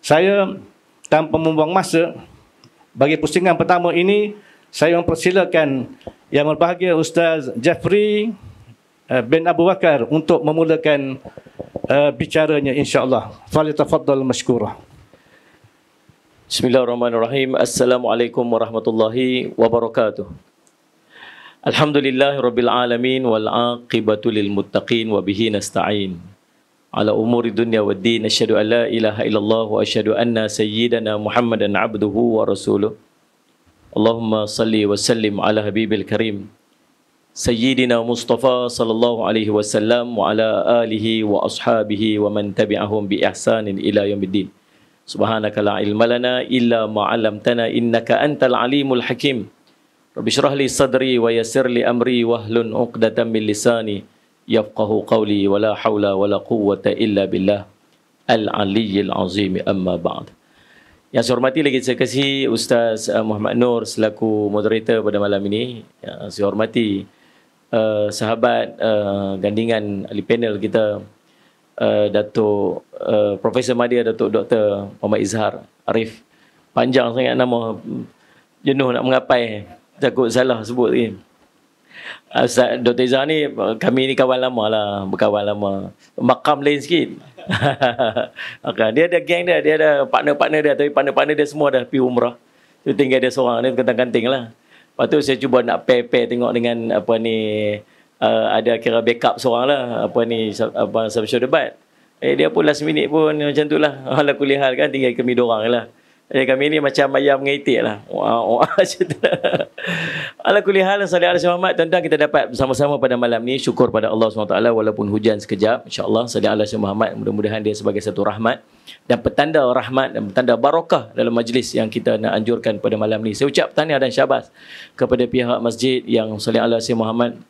Saya tanpa membuang masa, bagi pusingan pertama ini, saya mempersilakan Yang Berbahagia Ustaz Jafri bin Abu Bakar untuk memulakan bicaranya, insya-Allah. Falyatafaddal mashkura. Bismillahirrahmanirrahim. Assalamualaikum warahmatullahi wabarakatuh. Alhamdulillahirabbil alamin wal aqibatu lil muttaqin wa bihi nasta'in. Ala umuri dunya waddin, asyhadu an la ilaha illallah wa asyhadu anna sayyidana Muhammadan abduhu wa rasuluh. Allahumma salli wa sallim ala habibil karim Sayyidina Mustafa sallallahu alaihi wasallam wa ala alihi wa ashabihi wa man tabi'ahum bi ihsanin ila yaumiddin. Subhanaka la ilma lana illa ma 'allamtana innaka antal alimul hakim. Rabbi shrah li sadri wa yassir li amri wahlun 'uqdatam min lisani yafqahu qawli wa la haula wa la quwwata illa billah al-aliyyil azim, amma ba'd. Yang saya hormati lagi saya kasih Ustaz Muhammad Nur selaku moderator pada malam ini. Yang saya hormati sahabat gandingan ahli panel kita, Datuk Profesor Madya, Datuk Dr. Muhammad Izhar Arif. Panjang sangat nama, jenuh nak mengapai, takut salah sebut ni. Ustaz Dr. Izhar ni, kami ni kawan lama lah, berkawan lama. Makam lain sikit. Dia ada geng dia, dia ada partner-partner dia, tapi partner-partner dia semua dah pergi umrah. Dia tinggal dia seorang, dia kentang-kanting lah. Lepas tu saya cuba nak pair tengok dengan apa ni, ada kira backup seorang lah, apa ni, show debat. Dia pun last minute pun macam tu lah. Ala kulihal kan, tinggal kami dorang lah. Kami ni macam ayam dengan itik lah. Wah, macam tu lah. Ala kulihal, salih ala Muhammad. Tuan-tuan, kita dapat bersama-sama pada malam ni. Syukur pada Allah SWT walaupun hujan sekejap. InsyaAllah, salih ala Muhammad. Mudah-mudahan dia sebagai satu rahmat dan petanda rahmat dan petanda barakah dalam majlis yang kita nak anjurkan pada malam ni. Saya ucap tahniah dan syabas kepada pihak masjid yang salih ala Muhammad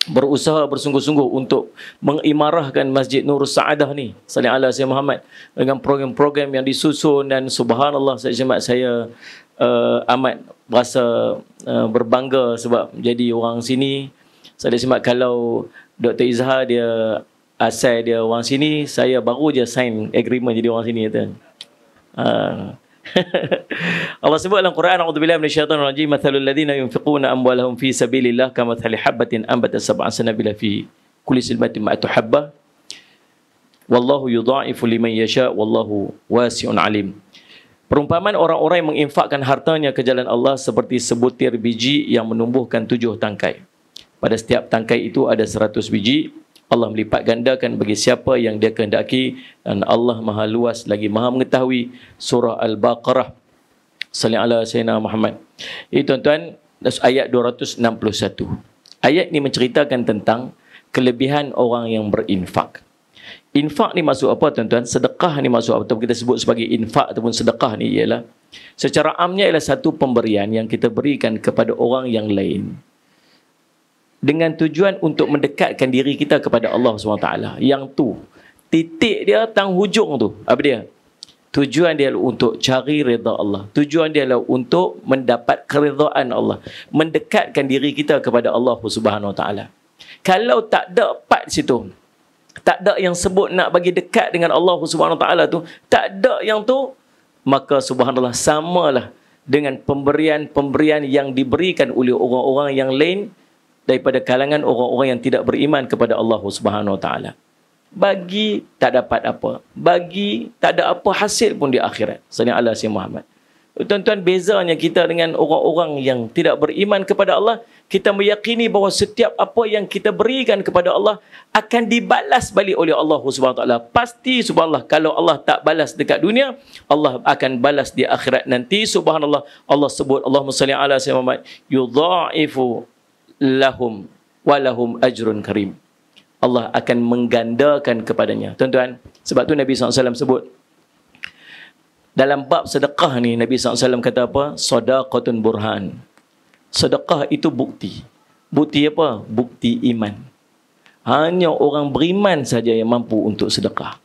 berusaha bersungguh-sungguh untuk mengimarahkan Masjid Nurul Saadah ni, salih ala Sayyidina Muhammad, dengan program-program yang disusun. Dan subhanallah, saya amat berasa berbangga sebab jadi orang sini. Saya sebab kalau Dr. Izhar dia asal dia orang sini, saya baru je sign agreement jadi orang sini kata. Allah sebut dalam Quran, a'udzubillahi minasyaitonir rajim, mathalul ladzina yunfiquna amwalahum fi sabilillah kamathali habatin anbatat sab'a sanabila fi kulli silbatin ma'atu habbah wallahu yudha'ifu liman yasha wallahu wasi'un alim. Perumpamaan orang-orang yang menginfakkan hartanya ke jalan Allah seperti sebutir biji yang menumbuhkan 7 tangkai. Pada setiap tangkai itu ada 100 biji. Allah melipat gandakan bagi siapa yang dia kehendaki, dan Allah maha luas lagi maha mengetahui. Surah Al-Baqarah. Salli ala Sayyidina Muhammad. Ini tuan-tuan, ayat 261. Ayat ini menceritakan tentang kelebihan orang yang berinfak. Infak ni maksud apa tuan-tuan? Sedekah ni maksud apa? Kita sebut sebagai infak ataupun sedekah ni ialah, secara amnya ialah satu pemberian yang kita berikan kepada orang yang lain dengan tujuan untuk mendekatkan diri kita kepada Allah SWT. Yang tu, titik dia, tang hujung tu, apa dia? Tujuan dia untuk cari redha Allah. Tujuan dia adalah untuk mendapat keridhaan Allah. Mendekatkan diri kita kepada Allah SWT. Kalau tak ada part situ, tak ada yang sebut nak bagi dekat dengan Allah SWT tu, tak ada yang tu, maka subhanallah, samalah dengan pemberian-pemberian yang diberikan oleh orang-orang yang lain daripada kalangan orang-orang yang tidak beriman kepada Allah Subhanahu Wa Taala. Bagi tak dapat apa, bagi tak ada apa hasil pun di akhirat. Sallallahu alaihi wasallam Muhammad. Tuan-tuan, bezanya kita dengan orang-orang yang tidak beriman kepada Allah, kita meyakini bahawa setiap apa yang kita berikan kepada Allah akan dibalas balik oleh Allah Subhanahu Wa Taala. Pasti subhanallah, kalau Allah tak balas dekat dunia, Allah akan balas di akhirat nanti. Subhanallah, Allah sebut, Allahumma salli ala sayyidina Muhammad, yudha'ifu lahum walahum ajrun karim. Allah akan menggandakan kepadanya. Tuan-tuan, sebab tu Nabi SAW sebut dalam bab sedekah ni, Nabi SAW kata apa? Sadaqatun burhan. Sedekah itu bukti. Bukti apa? Bukti iman. Hanya orang beriman saja yang mampu untuk sedekah.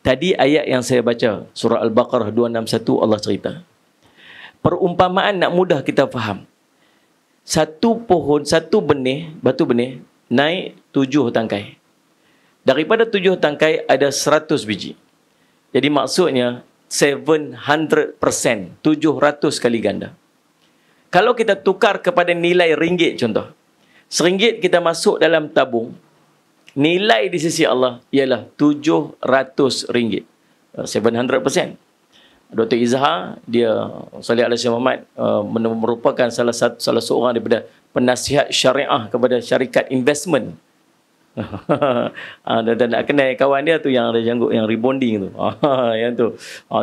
Tadi ayat yang saya baca, surah Al-Baqarah 261, Allah cerita. Perumpamaan nak mudah kita faham. Satu pohon, satu benih, batu benih, naik 7 tangkai. Daripada 7 tangkai ada 100 biji. Jadi maksudnya, 700%, 700 kali ganda. Kalau kita tukar kepada nilai ringgit contoh, RM1 kita masuk dalam tabung, nilai di sisi Allah ialah RM700. 700%. Dr. Izhar, dia Salih Alaihi Muhammad, merupakan salah seorang daripada penasihat syariah kepada syarikat investment. Dan nak kenal kawan dia tu yang ada janggut yang rebonding tu. Yang tu.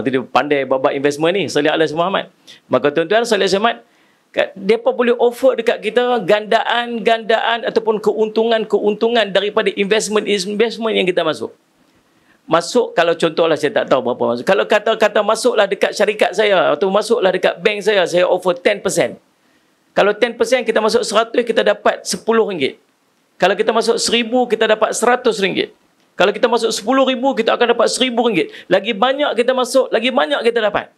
Dia pandai babak investment ni, Salih Alaihi Muhammad. Maka tuan-tuan, Salih Alaihi Muhammad, mereka boleh offer dekat kita gandaan ataupun keuntungan daripada investment yang kita masuk. Masuk, kalau contohlah saya tak tahu berapa masuk. Kalau kata masuklah dekat syarikat saya atau masuklah dekat bank saya offer 10%. Kalau 10% kita masuk 100, kita dapat RM10. Kalau kita masuk 1,000, kita dapat RM100. Kalau kita masuk 10,000, kita akan dapat RM1,000. Lagi banyak kita masuk, lagi banyak kita dapat.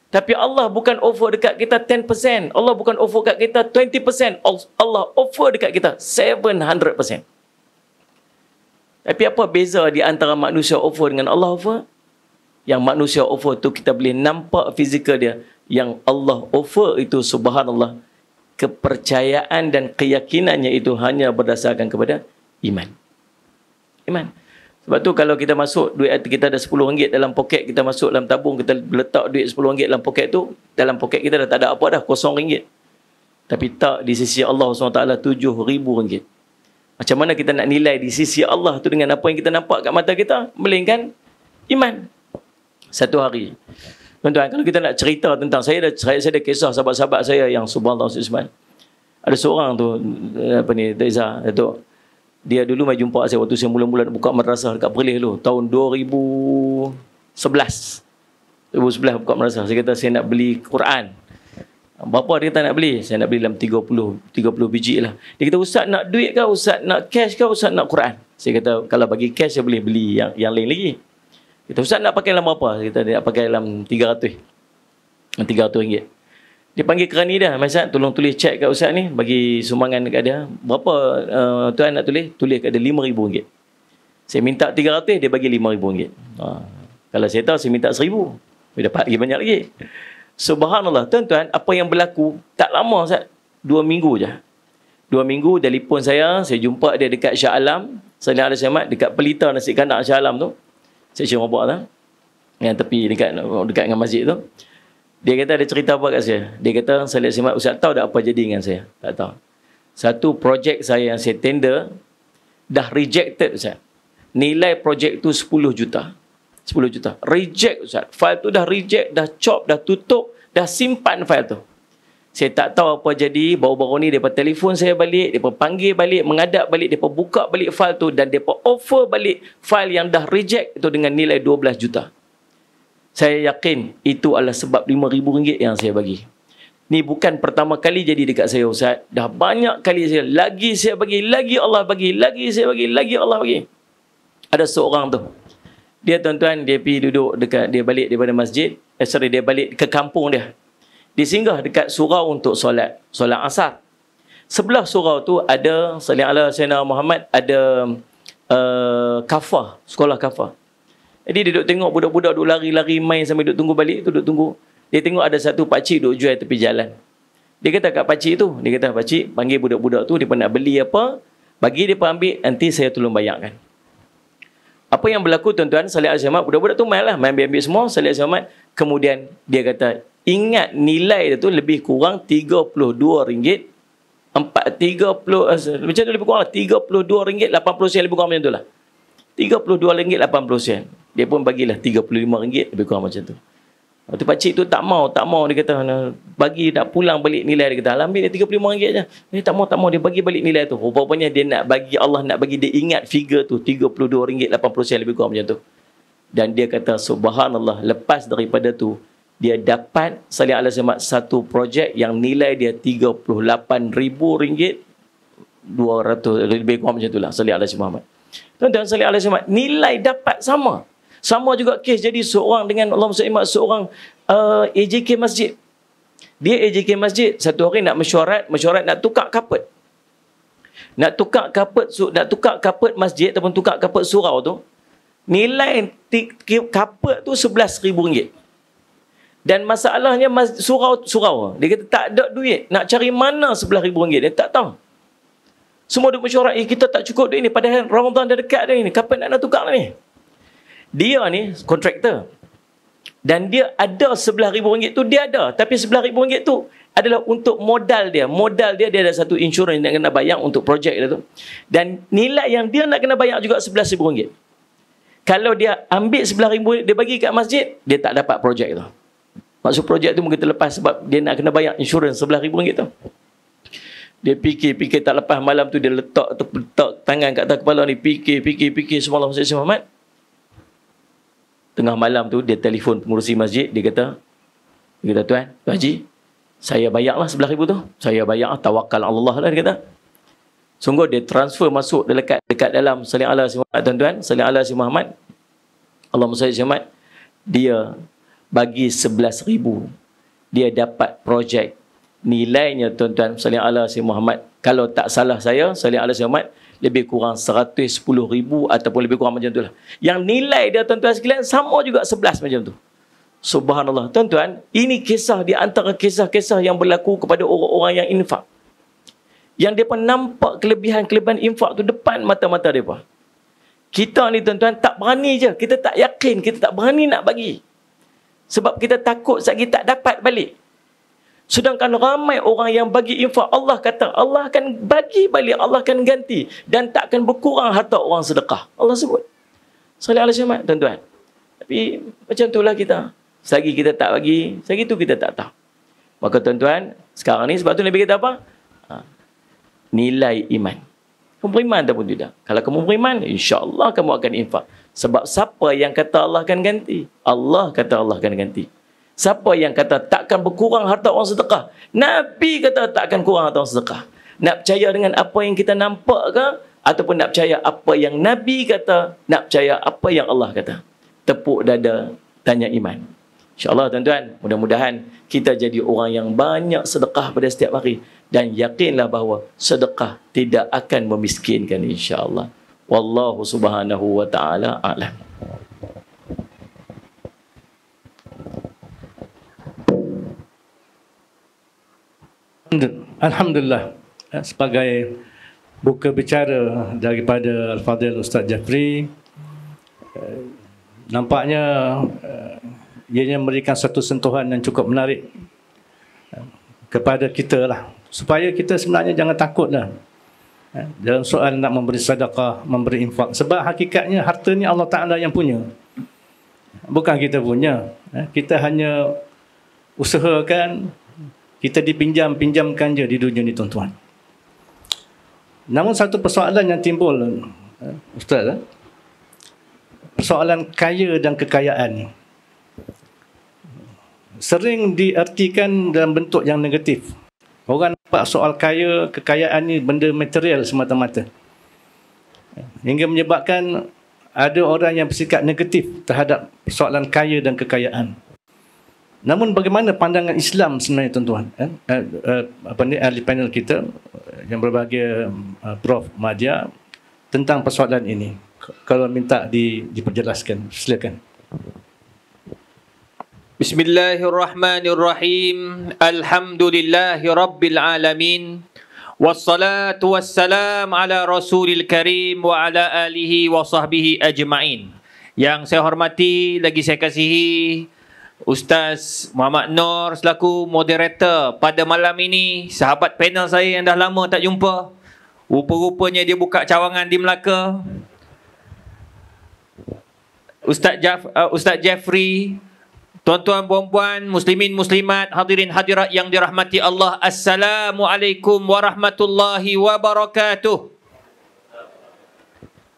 Tapi Allah bukan offer dekat kita 10%. Allah bukan offer dekat kita 20%. Allah offer dekat kita 700%. Tapi apa beza di antara manusia offer dengan Allah offer? Yang manusia offer tu kita boleh nampak fizikal dia. Yang Allah offer itu subhanallah, kepercayaan dan keyakinannya itu hanya berdasarkan kepada iman. Iman. Sebab tu kalau kita masuk duit kita ada RM10 dalam poket, kita masuk dalam tabung, kita letak duit RM10 dalam poket tu, dalam poket kita dah tak ada apa dah, RM0. Tapi tak, di sisi Allah SWT RM7,000. Macam mana kita nak nilai di sisi Allah tu dengan apa yang kita nampak kat mata kita? Melainkan iman. Satu hari, tuan-tuan, kalau kita nak cerita tentang, saya ada kisah sahabat-sahabat saya yang subhanallah Ismail. Ada seorang tu, Taiza, dia dulu mai jumpa saya waktu saya mula-mula buka madrasah dekat Perlis dulu, tahun 2011 buka madrasah. Saya kata saya nak beli Quran. Berapa dia kata nak beli? Saya nak beli dalam 30 biji lah. Dia kata, Ustaz nak duit ke? Ustaz nak cash ke? Ustaz nak Quran? Saya kata, kalau bagi cash saya boleh beli yang lain lagi. Dia kata, Ustaz nak pakai dalam berapa? Saya kata, dia nak pakai dalam 300. RM300. Dia panggil kerani dia, Ustaz tolong tulis cek kat Ustaz ni, bagi sumbangan dekat dia. Berapa tuan nak tulis? Tulis kat dia RM5,000. Saya minta 300, dia bagi RM5,000. Kalau saya tahu, saya minta 1,000. Dia dapat lagi banyak lagi. Subhanallah, tuan-tuan, apa yang berlaku tak lama, Ustaz. 2 minggu je. 2 minggu telefon saya jumpa dia dekat Shah Alam, Salih Alaihi Muhammad, dekat pelita nasi kandar Shah Alam tu. Seksyen Mabak tu. Yang tepi dekat dengan masjid tu. Dia kata ada cerita apa kat saya. Dia kata, Salih Alaihi Muhammad, Ustaz tahu tak apa jadi dengan saya? Tak tahu. Satu projek saya yang saya tender dah rejected, Ustaz. Nilai projek tu 10 juta. 10 juta. Reject, Ustaz. File tu dah reject, dah chop, dah tutup, dah simpan file tu. Saya tak tahu apa jadi. Baru-baru ni mereka telefon saya balik, mereka panggil balik, mengadap balik, mereka buka balik file tu dan mereka offer balik file yang dah reject itu dengan nilai 12 juta. Saya yakin itu adalah sebab RM5,000 yang saya bagi. Ni bukan pertama kali jadi dekat saya, Ustaz. Dah banyak kali saya bagi, lagi Allah bagi, lagi saya bagi, lagi Allah bagi. Ada seorang tu, dia tuan-tuan, dia pergi duduk dekat, dia balik daripada masjid, dia balik ke kampung dia. Dia singgah dekat surau untuk solat asar. Sebelah surau tu ada, sallallahu alaihi wasallam Muhammad, ada kafah, sekolah kafah. Jadi dia duduk tengok budak-budak duduk lari-lari main sambil duduk tunggu balik tu, duduk tunggu. Dia tengok ada satu pakcik duduk jual tepi jalan. Dia kata kat pakcik tu, dia kata, pakcik panggil budak-budak tu, dia nak beli apa, bagi dia ambil, nanti saya tolong bayarkan. Apa yang berlaku, tuan-tuan, Salih Alaihi Muhammad, budak-budak tu main lah, main ambil semua, Salih Alaihi Muhammad. Kemudian dia kata, ingat nilai dia tu lebih kurang RM32, macam tu lebih kurang lah, RM32.80 lebih kurang macam tu lah. RM32.80. Dia pun bagilah RM35 lebih kurang macam tu. Waktu pakcik tu tak mau, dia kata bagi nak pulang balik nilai, dia kata ambil dia RM35 je. Dia tak mau, dia bagi balik nilai tu. Rupanya dia nak bagi, Allah nak bagi dia ingat figure tu RM32.80 lebih kurang macam tu. Dan dia kata subhanallah, lepas daripada tu dia dapat Salih Alaihi Wasallam satu projek yang nilai dia RM38,200 lebih kurang macam tu lah, Salih Alaihi Wasallam. Tuan-tuan, Salih Alaihi Wasallam nilai dapat sama. Sama juga kes jadi seorang dengan Allah SWT, seorang AJK Masjid. Dia AJK Masjid, satu hari nak mesyuarat nak tukar kapet. Nak tukar kapet masjid ataupun tukar kapet surau tu. Nilai kapal tu RM11,000. Dan masalahnya surau. Dia kata tak ada duit. Nak cari mana RM11,000? Dia tak tahu. Semua duk mesyuarat, kita tak cukup duit ni. Padahal Ramadan dah dekat dah ni. Kapan nak tukar ni? Dia ni kontraktor. Dan dia ada RM11,000 tu, dia ada. Tapi RM11,000 tu adalah untuk modal dia. Modal dia ada satu insurans yang nak kena bayar untuk projek dia tu. Dan nilai yang dia nak kena bayar juga RM11,000. Kalau dia ambil RM11,000, dia bagi kat masjid, dia tak dapat projek tu. Maksud projek tu mungkin terlepas sebab dia nak kena bayar insurans RM11,000 tu. Dia fikir tak lepas, malam tu dia letak tangan kat atas kepala ni, fikir semalam Sayyid Muhammad. Tengah malam tu dia telefon pengurusi masjid, dia kata Tuan Haji, saya bayarlah RM11,000 tu. Saya bayar, tawakal Allah lah, dia kata. Sungguh dia transfer masuk dekat dalam salih ala si Muhammad, tuan-tuan, salih ala si Muhammad. Allahumma salli si Muhammad. Dia bagi RM11,000. Dia dapat projek. Nilainya, tuan-tuan, salih ala si Muhammad, kalau tak salah saya, salih ala si Muhammad, lebih kurang RM110,000 ataupun lebih kurang macam tu lah. Yang nilai dia, tuan-tuan sekalian, sama juga 11 macam tu. Subhanallah. Tuan-tuan, ini kisah di antara kisah-kisah yang berlaku kepada orang-orang yang infak. Yang mereka nampak kelebihan infak tu depan mata-mata mereka. Kita ni, tuan-tuan, tak berani je. Kita tak yakin, kita tak berani nak bagi. Sebab kita takut lagi tak dapat balik. Sedangkan ramai orang yang bagi infak, Allah kata Allah akan bagi balik, Allah akan ganti dan tak akan berkurang harta orang sedekah. Allah sebut. Salih alaihi wasallam, tuan-tuan. Tapi macam itulah kita. Selagi kita tak bagi, selagi itu kita tak tahu. Maka tuan-tuan, sekarang ni sebab tu Nabi kata apa? Nilai iman. Kamu beriman ataupun tidak? Kalau kamu beriman, insya-Allah kamu akan infak. Sebab siapa yang kata Allah akan ganti? Allah kata Allah akan ganti. Siapa yang kata takkan berkurang harta orang sedekah? Nabi kata takkan kurang harta orang sedekah. Nak percaya dengan apa yang kita nampak ke? Ataupun nak percaya apa yang Nabi kata? Nak percaya apa yang Allah kata? Tepuk dada, tanya iman. InsyaAllah tuan-tuan, mudah-mudahan kita jadi orang yang banyak sedekah pada setiap hari. Dan yakinlah bahawa sedekah tidak akan memiskinkan, insyaAllah. Wallahu subhanahu wa ta'ala a'lam. Alhamdulillah, sebagai buka bicara daripada Al-Fadhil Ustaz Jeffrey, nampaknya ianya memberikan satu sentuhan yang cukup menarik kepada kita lah, supaya kita sebenarnya jangan takutlah dalam soal nak memberi sedekah, memberi infak. Sebab hakikatnya harta ni Allah Ta'ala yang punya, bukan kita punya. Kita hanya usahakan, kita dipinjamkan je di dunia ni, tuan-tuan. Namun satu persoalan yang timbul, Ustaz, persoalan kaya dan kekayaan ni sering diartikan dalam bentuk yang negatif. Orang nampak soal kaya, kekayaan ni benda material semata-mata, hingga menyebabkan ada orang yang bersikap negatif terhadap persoalan kaya dan kekayaan. Namun bagaimana pandangan Islam sebenarnya, tuan-tuan? Ahli panel kita yang berbahagia, Prof. Madya, tentang persoalan ini. Kalau minta diperjelaskan, silakan. Bismillahirrahmanirrahim. Alhamdulillahi rabbil alamin. Wassalatu wassalam ala rasulil karim wa ala alihi wa sahbihi ajma'in. Yang saya hormati, lagi saya kasihi, Ustaz Muhammad Noor selaku moderator pada malam ini, sahabat panel saya yang dah lama tak jumpa. Rupa-rupanya dia buka cawangan di Melaka. Ustaz Jeffrey, tuan-tuan, puan-puan, muslimin, muslimat, hadirin hadirat yang dirahmati Allah, Assalamualaikum warahmatullahi wabarakatuh.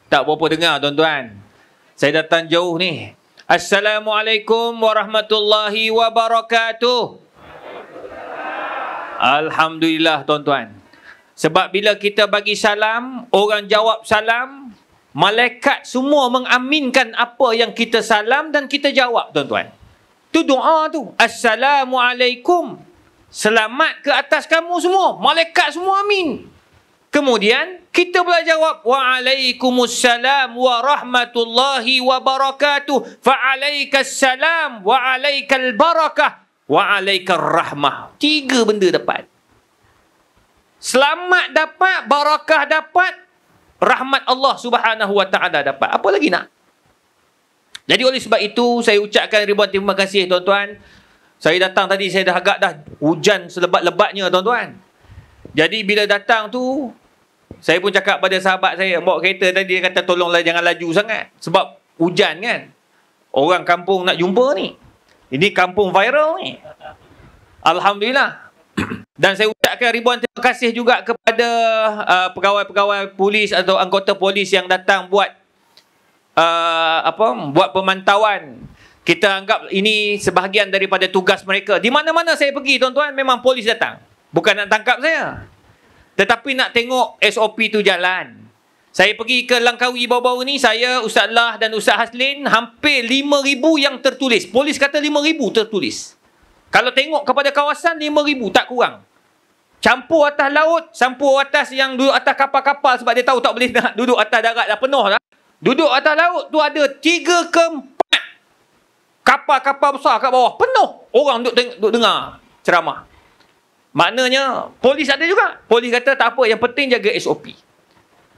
Tak berapa dengar, tuan-tuan. Saya datang jauh ni. Assalamualaikum warahmatullahi wabarakatuh. Alhamdulillah, tuan-tuan. Sebab bila kita bagi salam, orang jawab salam, malaikat semua mengaminkan apa yang kita salam dan kita jawab, tuan-tuan. Tu doa tu. Assalamualaikum. Selamat ke atas kamu semua. Malaikat semua amin. Kemudian kita pula jawab, Waalaikumsalam warahmatullahi wabarakatuh. Fa'alaikassalam wa alaikal barakah wa alaikar rahmah. 3 benda dapat. Selamat dapat, barakah dapat, rahmat Allah Subhanahu wa taala dapat. Apa lagi nak? Jadi oleh sebab itu saya ucapkan ribuan terima kasih tuan-tuan. Saya datang tadi, saya dah agak dah hujan selebat-lebatnya tuan-tuan. Jadi bila datang tu, saya pun cakap pada sahabat saya bawa kereta tadi, dia kata tolonglah jangan laju sangat sebab hujan kan. Orang kampung nak jumpa ni. Ini kampung viral ni. Alhamdulillah. Dan saya ucapkan ribuan terima kasih juga kepada pegawai-pegawai polis atau anggota polis yang datang buat buat pemantauan. Kita anggap ini sebahagian daripada tugas mereka. Di mana-mana saya pergi tuan-tuan, memang polis datang. Bukan nak tangkap saya, tetapi nak tengok SOP tu jalan. Saya pergi ke Langkawi baru-baru ni, saya, Ustaz Lah dan Ustaz Haslin, hampir 5,000 yang tertulis. Polis kata 5,000 tertulis. Kalau tengok kepada kawasan, 5,000 tak kurang. Campur atas laut, campur atas yang duduk atas kapal-kapal sebab dia tahu tak boleh nak duduk atas darat dah penuh dah. Duduk atas laut tu ada 3 ke 4 kapal-kapal besar kat bawah. Penuh orang duduk dengar ceramah. Maknanya polis ada juga. Polis kata tak apa, yang penting jaga SOP.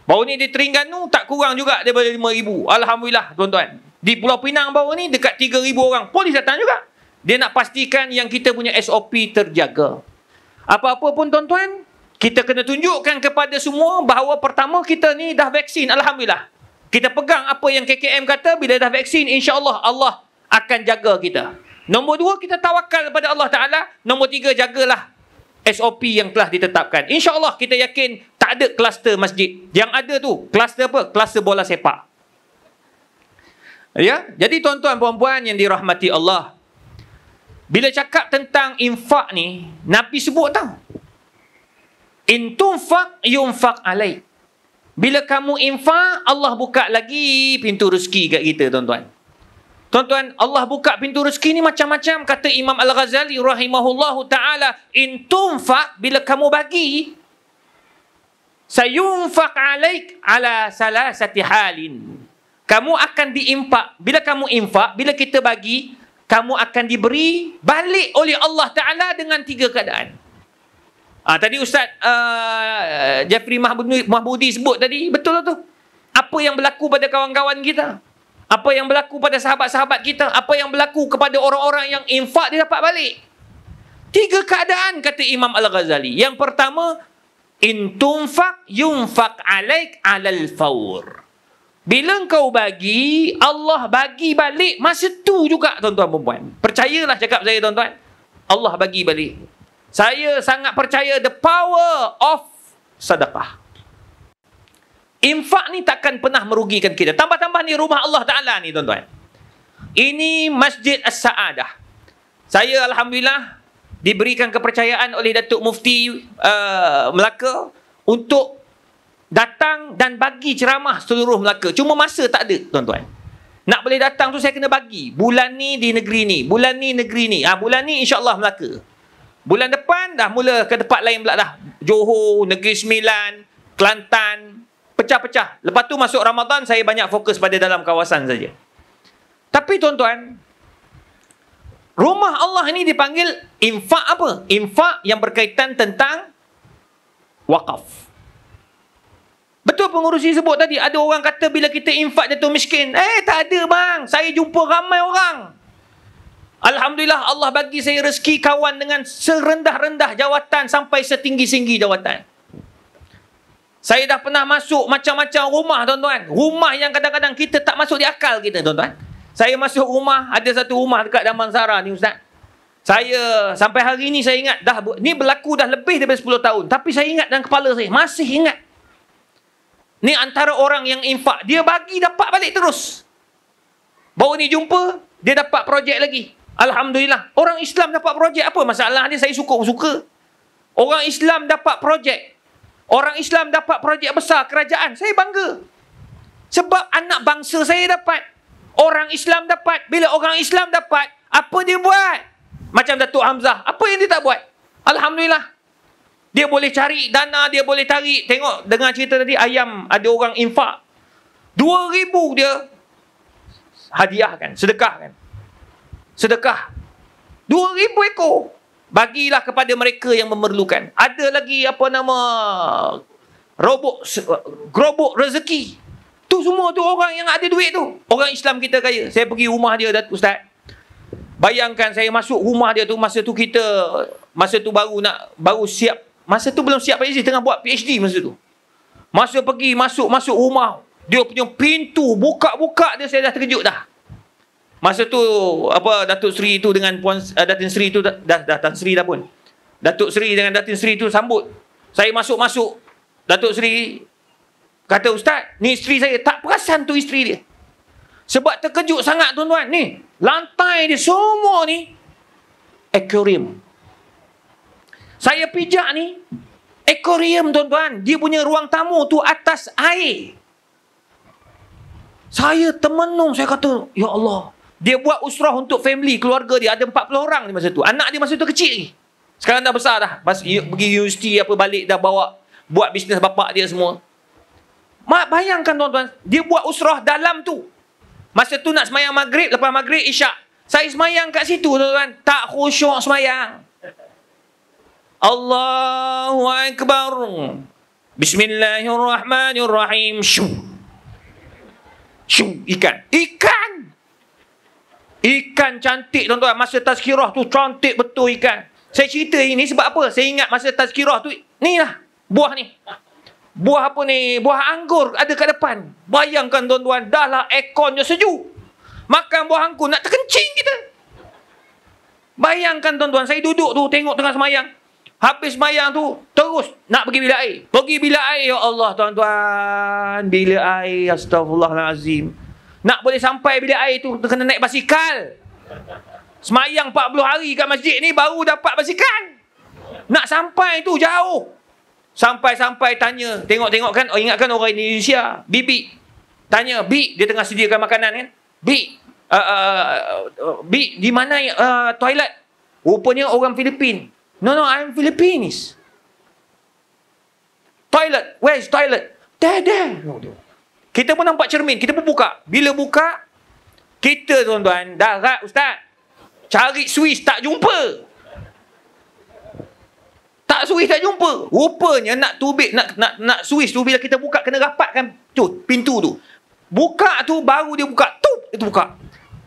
Baru ni di Terengganu tak kurang juga daripada 5,000. Alhamdulillah tuan-tuan. Di Pulau Pinang baru ni dekat 3,000 orang. Polis datang juga. Dia nak pastikan yang kita punya SOP terjaga. Apa-apa pun tuan-tuan, kita kena tunjukkan kepada semua bahawa pertama kita ni dah vaksin. Alhamdulillah. Kita pegang apa yang KKM kata, bila dah vaksin, insya-Allah Allah akan jaga kita. Nombor 2, kita tawakal kepada Allah Ta'ala. Nombor 3, jagalah SOP yang telah ditetapkan. InsyaAllah kita yakin tak ada kluster masjid. Yang ada tu, kluster apa? Kluster bola sepak. Ya? Jadi tuan-tuan puan-puan yang dirahmati Allah, bila cakap tentang infak ni, Nabi sebut tau. In tunfaq yunfaq alaik. Bila kamu infak, Allah buka lagi pintu rezeki kat kita tuan-tuan. Tuan-tuan, Allah buka pintu rezeki ni macam-macam. Kata Imam Al-Ghazali rahimahullahu ta'ala, in tunfaq, bila kamu bagi, sayunfaq alaik ala salasati halin. Kamu akan diimpak. Bila kamu impak, bila kita bagi, kamu akan diberi balik oleh Allah Ta'ala dengan 3 keadaan. Tadi Ustaz Jeffrey Mahbudi sebut tadi, betul lah tu. Apa yang berlaku pada kawan-kawan kita? Apa yang berlaku pada sahabat-sahabat kita? Apa yang berlaku kepada orang-orang yang infak, dia dapat balik? 3 keadaan kata Imam Al-Ghazali. Yang pertama, in tunfaq yunfaq alaik alal fawr. Bila engkau bagi, Allah bagi balik masa tu juga tuan-tuan perempuan. Percayalah cakap saya tuan-tuan. Allah bagi balik. Saya sangat percaya the power of sedekah. Infak ni takkan pernah merugikan kita. Tambah-tambah ni rumah Allah Ta'ala ni tuan-tuan. Ini Masjid As-Sa'adah. Saya Alhamdulillah diberikan kepercayaan oleh Datuk Mufti Melaka untuk datang dan bagi ceramah seluruh Melaka. Cuma masa tak ada tuan-tuan. Nak boleh datang tu saya kena bagi. Bulan ni di negeri ni. Bulan ni negeri ni. Bulan ni insyaAllah Melaka. Bulan depan dah mula ke tempat lain pula dah. Johor, Negeri Sembilan, Kelantan. Pecah-pecah. Lepas tu masuk Ramadan, saya banyak fokus pada dalam kawasan saja. Tapi tuan-tuan, rumah Allah ini dipanggil infak apa? Infak yang berkaitan tentang wakaf. Betul pengurusi sebut tadi, ada orang kata bila kita infak jatuh miskin. Tak ada bang. Saya jumpa ramai orang. Alhamdulillah Allah bagi saya rezeki kawan dengan serendah-rendah jawatan sampai setinggi-tinggi jawatan. Saya dah pernah masuk macam-macam rumah tuan-tuan. Rumah yang kadang-kadang kita tak masuk di akal kita tuan-tuan. Saya masuk rumah, ada satu rumah dekat Damansara ni Ustaz. Saya sampai hari ni saya ingat, ni berlaku dah lebih daripada 10 tahun. Tapi saya ingat dalam kepala saya, masih ingat. Ni antara orang yang infak, dia bagi dapat balik terus. Baru ni jumpa, dia dapat projek lagi. Alhamdulillah. Orang Islam dapat projek apa? Masalah dia saya suka. Orang Islam dapat projek. Orang Islam dapat projek besar kerajaan. Saya bangga. Sebab anak bangsa saya dapat. Orang Islam dapat. Bila orang Islam dapat, apa dia buat? Macam Datuk Hamzah. Apa yang dia tak buat? Alhamdulillah. Dia boleh cari dana, dia boleh tarik. Tengok, dengar cerita tadi, ayam ada orang infak. 2,000 dia hadiahkan, sedekahkan. Sedekah. 2,000 ekor. Bagilah kepada mereka yang memerlukan. Ada lagi apa nama, gerobok rezeki. Tu semua tu orang yang ada duit tu. Orang Islam kita kaya. Saya pergi rumah dia, Ustaz. Bayangkan saya masuk rumah dia tu, masa tu baru siap. Masa tu belum siap PhD, tengah buat PhD masa tu. Masa pergi masuk rumah, dia punya pintu buka dia, saya dah terkejut dah. Masa tu apa, Datuk Seri tu dengan Puan Datin Seri tu dah Tan Seri dah pun. Datuk Seri dengan Datin Seri tu sambut. Saya masuk. Datuk Seri kata, Ustaz, ni isteri saya. Tak perasan tu isteri dia. Sebab terkejut sangat tuan-tuan. Ni, lantai dia semua ni akuarium. Saya pijak ni akuarium tuan-tuan. Dia punya ruang tamu tu atas air. Saya termenung. Saya kata, ya Allah. Dia buat usrah untuk family, keluarga dia. Ada 40 orang ni masa tu. Anak dia masa tu kecil lagi. Sekarang dah besar dah. Pergi universiti apa balik dah bawa. Buat bisnes bapak dia semua. Bayangkan tuan-tuan. Dia buat usrah dalam tu. Masa tu nak semayang maghrib. Lepas maghrib isyak. Saya semayang kat situ tuan-tuan. Tak khusyuk semayang. Allahu Akbar. Bismillahirrahmanirrahim. Ikan cantik tuan-tuan. Masa tazkirah tu cantik betul ikan. Saya cerita ini sebab apa? Saya ingat masa tazkirah tu, ni lah buah ni. Buah apa ni? Buah anggur ada kat depan. Bayangkan tuan-tuan, dah lah airconnya sejuk. Makan buah anggur nak terkencing kita. Bayangkan tuan-tuan, saya duduk tu tengok tengah semayang. Habis semayang tu, terus nak pergi bilik air. Pergi bilik air, ya Allah tuan-tuan. Bilik air, astagfirullahalazim. Nak boleh sampai bilik air tu, kena naik basikal. Semayang 40 hari kat masjid ni, baru dapat basikal. Nak sampai tu jauh. Sampai tanya. Tengok kan, ingatkan orang Indonesia. Bibi. Tanya, Bi, dia tengah sediakan makanan kan. Bi, di mana toilet? Rupanya orang Filipin. No, I'm Filipinese. Toilet, where is toilet? There. Kita pun nampak cermin, kita pun buka. Bila buka, kita tuan-tuan, darat Ustaz. Cari Swiss, tak jumpa. Tak jumpa. Rupanya nak tubik, nak Swiss tu, bila kita buka, kena rapatkan tu, pintu tu. Buka tu, baru dia buka. Itu buka.